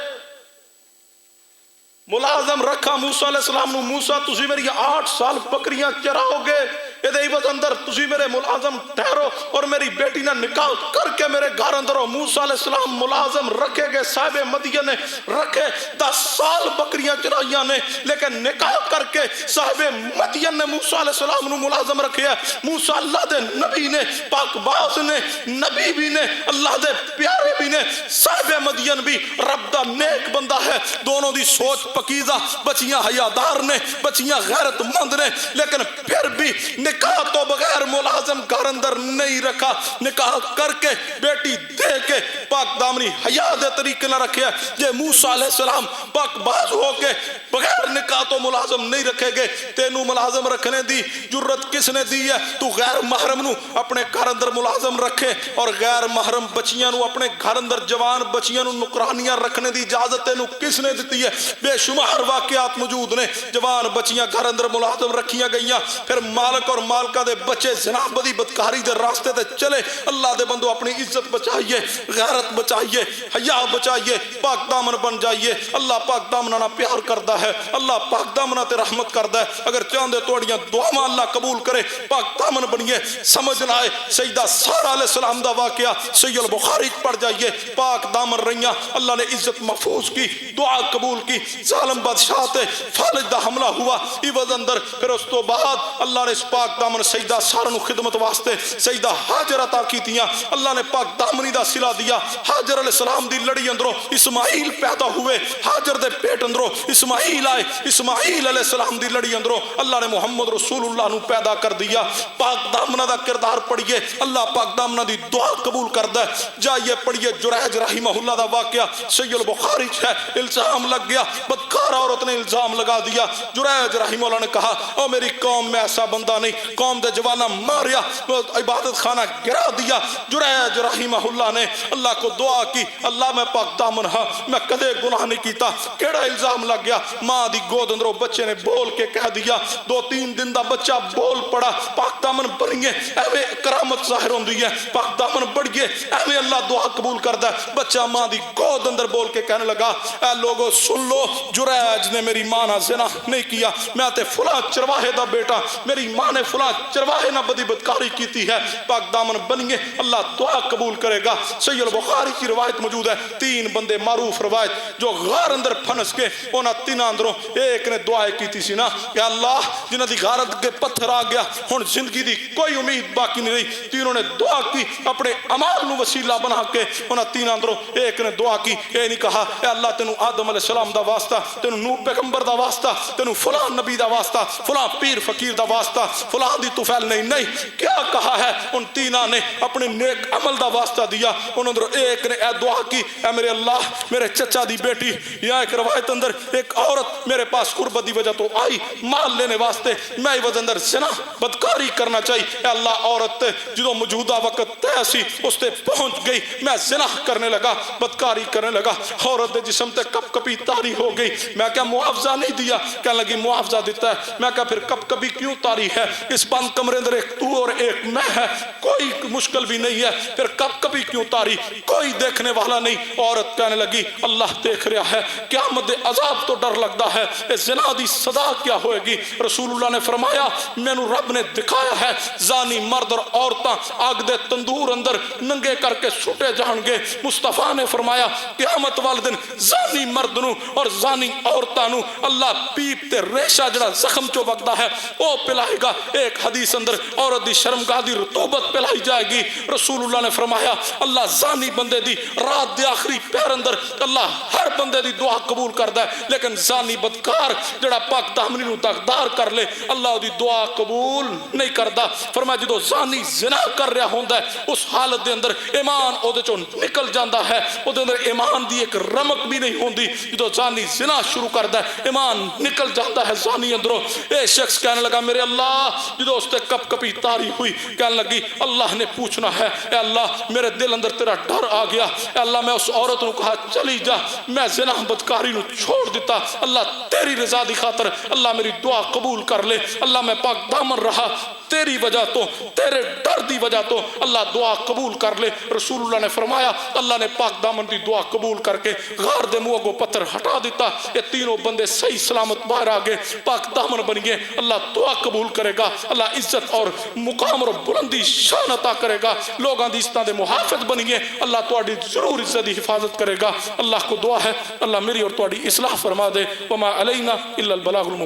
ملازم رکھا موسیٰ علیہ السلام نو، موسیٰ تسی میری 8 سال بکریاں چراؤ گے، یہ عوض اندر تسی میرے ملازم ٹھہرو اور میری بیٹی نے نکاح کر کے میرے گھر اندر ہو۔ موسیٰ علیہ السلام ملازم رکھے گے، صاحب مدین نے رکھے 10 سال بکریاں چرائیاں نے، لیکن نکاح کر کے صاحب مدین نے موسیٰ علیہ السلام نو ملازم رکھے ہے۔ موسیٰ اللہ دے نبی نے، پاک باز نے، نبی بھی نے، اللہ دے پیارے بھی نے، صاحب مدین بھی رب دا نیک بندہ ہے، دونوں دی سوچ پکیزہ، بچیاں حیادار نے، بچیاں غیرت مند نے، لیکن پھر بھی نکاح تو بغیر ملازم گھر اندر نہیں رکھا، نکاح کر کے بیٹی دے کے پاک دامنی حیا دے طریقے نہ رکھے۔ یہ موسیٰ علیہ السلام پاک باز ہو کے بغیر نکاح تو ملازم نہیں رکھے گے۔ تینوں ملازم رکھنے دی جرت کس نے دی ہے؟ تو غیر محرم نو اپنے گھر اندر ملازم رکھے اور غیر محرم بچیاں نو اپنے گھر اندر جوان بچیاں نو نکرانیاں رکھنے دی اجازت تینوں کس نے دیتی ہے؟ بے شمار واقعات موجود نے، جوان بچیاں گھر اندر ملازم رکھیاں گئیاں، پھر مالک اور مالکہ دے بچے زنا بدی بدکاری دے راستے تے چلے۔ اللہ دے بندو اپنی عزت بچائیے، غیرت بچائیے، حیا بچائیے، پاک دامن بن جائیے۔ اللہ پاک دامنہ نہ پیار کردا ہے، اللہ پاک دامنہ تے رحمت کردا ہے۔ اگر چاہندے توڑیاں دعاواں اللہ قبول کرے، پاک دامن بنیے۔ سمجھ نہ آئے سیدہ سارہ علیہ السلام دا واقعہ صحیح البخاری پڑھ جائیے، پاک دامن رہیاں، اللہ نے عزت محفوظ کی، دعا قبول کی، ظالم بادشاہ تے فالج دا حملہ ہوا عوض اندر، پھر اس تو بعد اللہ نے اس پاک دامن سیدہ سارہ نو خدمت واسطے سیدہ حاجر عطا کیتیاں، اللہ نے پاک دامنی دا صلہ دیا۔ حاجر علیہ السلام دی لڑی اندروں اسماعیل پیدا ہوئے، حاجر دے پیٹ اندروں اسماعیل آئے، اسماعیل علیہ السلام دی لڑی اندروں اللہ نے محمد رسول اللہ نو پیدا کر دیا۔ پاک دامنہ دا کردار پڑھیے، اللہ پاک دامنہ دی دعا قبول کردا ہے۔ جائیے پڑھیے جریج رحمہ اللہ دا واقعہ صحیح البخاری ہے۔ الزام لگ گیا بدکار عورت نے الزام لگا دیا. جریج رحمہ اللہ نے کہا او میری قوم میں ایسا بندہ نہیں, قوم دے جوانا ماریا, عبادت خانہ گرا دیا. جریج رحمہ اللہ نے اللہ کو دعا کی, اللہ میں پاک دامن ہاں, میں کدے گناہ نہیں کیتا. کیڑا الزام لگ گیا؟ ماں دی گود اندروں بچے نے بول کے کہہ دیا, 2-3 دن دا بچہ بول پڑا, پاک دامن بڑھئے ایویں کرامت ظاہر ہوندی ہے, پاک دامن بڑھئے ایویں اللہ دعا قبول کردا ہے. بچہ ماں دی گود اندر بول کے کہنے لگا اے لوگو سن لو, جریج نے میری ماں نہ زنا نہیں کیا, میں تے فلاں چرواہے دا بیٹا, میری ماں نے فلاں چرواہے نہ بدی بدکاری کیتی ہے. پاک دامن بنیے, اللہ دعا قبول کرے گا. صحیح البخاری کی روایت موجود ہے, 3 بندے معروف روایت جو غار اندر پھنس کے اونا 3 اندروں ایک نے دعائیں کیتی سی نا, یا اللہ جنہ دی غارت کے پتھر آ گیا, ہن زندگی دی کوئی امید باقی نہیں رہی. تینوں نے دعا کی, اپنے عمال نو وسیلہ بنا کے اونا 3 اندروں ایک نے دعا کی. اے نہیں کہا اے اللہ تینوں آدم علیہ السلام دا واسطہ, تینوں نوح پیغمبر دا واسطہ, تینوں فلاں نبی دا واسطہ, فلاں پیر فقیر دا واسطہ, فلاں دی طفیل نہیں. نہیں, کیا کہا ہے؟ ان 3 نے اپنے نیک عمل دا واسطہ دیا. ان اندر ایک نے اے دعا کی, اے میرے اللہ میرے چچا دی بیٹی, یا ایک روایت اندر ایک عورت میرے پاس قربت دی وجہ تو آئی مال لینے واسطے, میں وجہ اندر زنا بدکاری کرنا چاہیے. اے اللہ عورت جدو موجودہ وقت تے سی اس تے پہنچ گئی, میں زنا کرنے لگا, بدکاری کرنے لگا. عورت دے جسم تے کپ کپی تاری ہو گئی. میں کیا معاوضہ نہیں دیا؟ کہنے لگی معاوضہ دیتا ہے. میں کہا پھر کپ کپی کیوں تاری ہے؟ اس بند کمرے اندر ایک تو اور ایک میں ہے, کوئی مشکل بھی نہیں ہے, پھر کپ کپی کیوں تاری؟ کوئی دیکھنے والا نہیں. عورت کہنے لگی اللہ دیکھ رہا ہے, قیامت عذاب تو ڈر لگتا ہے, اس زنا دی سزا کیا ہوئے گی؟ رسول اللہ نے فرمایا میں نو رب نے دکھایا ہے زانی مرد اور عورتاں آگ دے تندور اندر ننگے کر کے سٹے جان گے. مصطفیٰ نے فرمایا قیامت والے دن زانی مرد نو اور زانی عورتاں نو اللہ پیپ تے ریشہ جڑا زخم چو بگدا ہے او پلائے گا. ایک حدیث اندر عورت دی شرمگاہ دی رطوبت پلائی جائے گی. رسول اللہ نے فرمایا اللہ زانی بندے دی رات دے آخری پیر اندر اللہ ہر بندے دی دعا قبول کردا ہے, لیکن زانی بدکار جڑا پاک دامنی نو داغدار کر لے اللہ دی دعا قبول نہیں کردا. فرمایا جدو زانی زنا کر رہا ہوندا ہے اس حالت دے اندر ایمان او دے چوں نکل جاندا ہے, او دے اندر ایمان دی ایک رمق بھی نہیں ہوندی. جدو زانی زنا شروع کردا ہے ایمان نکل جاتا ہے زانی اندروں. اے شخص کہنے لگا میرے اللہ, جدو اس تے کپ کپی تاری ہوئی کہنے لگی اللہ نے پوچھنا ہے, اے اللہ میرے دل اندر تیرا ڈر آ گیا. اے اللہ میں اس عورت نو کہا چلی جا, میں زنا بدکاری نو چھوڑ دیتا, اللہ تیری رضا دی خاطر اللہ میری دعا قبول کر لے. اللہ میں پاک دامن رہا تیری وجہ تو, تیرے ڈر دی وجہ تو, اللہ دعا قبول کر لے. رسول اللہ نے فرمایا اللہ نے پاک دامن دی دعا قبول کر کے غار دے منہ کو پتھر ہٹا دیتا. یہ تینوں بندے صحیح سلامت باہر آ گئے, پاک دامن بن گئے. اللہ دعا قبول کرے گا, اللہ عزت اور مقام اور بلندی شان عطا کرے گا. لوگاں دی عزتاں دے محافظ بنیے, اللہ تواڈی ضرور عزت دی حفاظت کرے گا. اللہ کو دعا ہے اللہ میری اور تواڈی اصلاح فرما دے. وما علینا الا البلاغ المبین.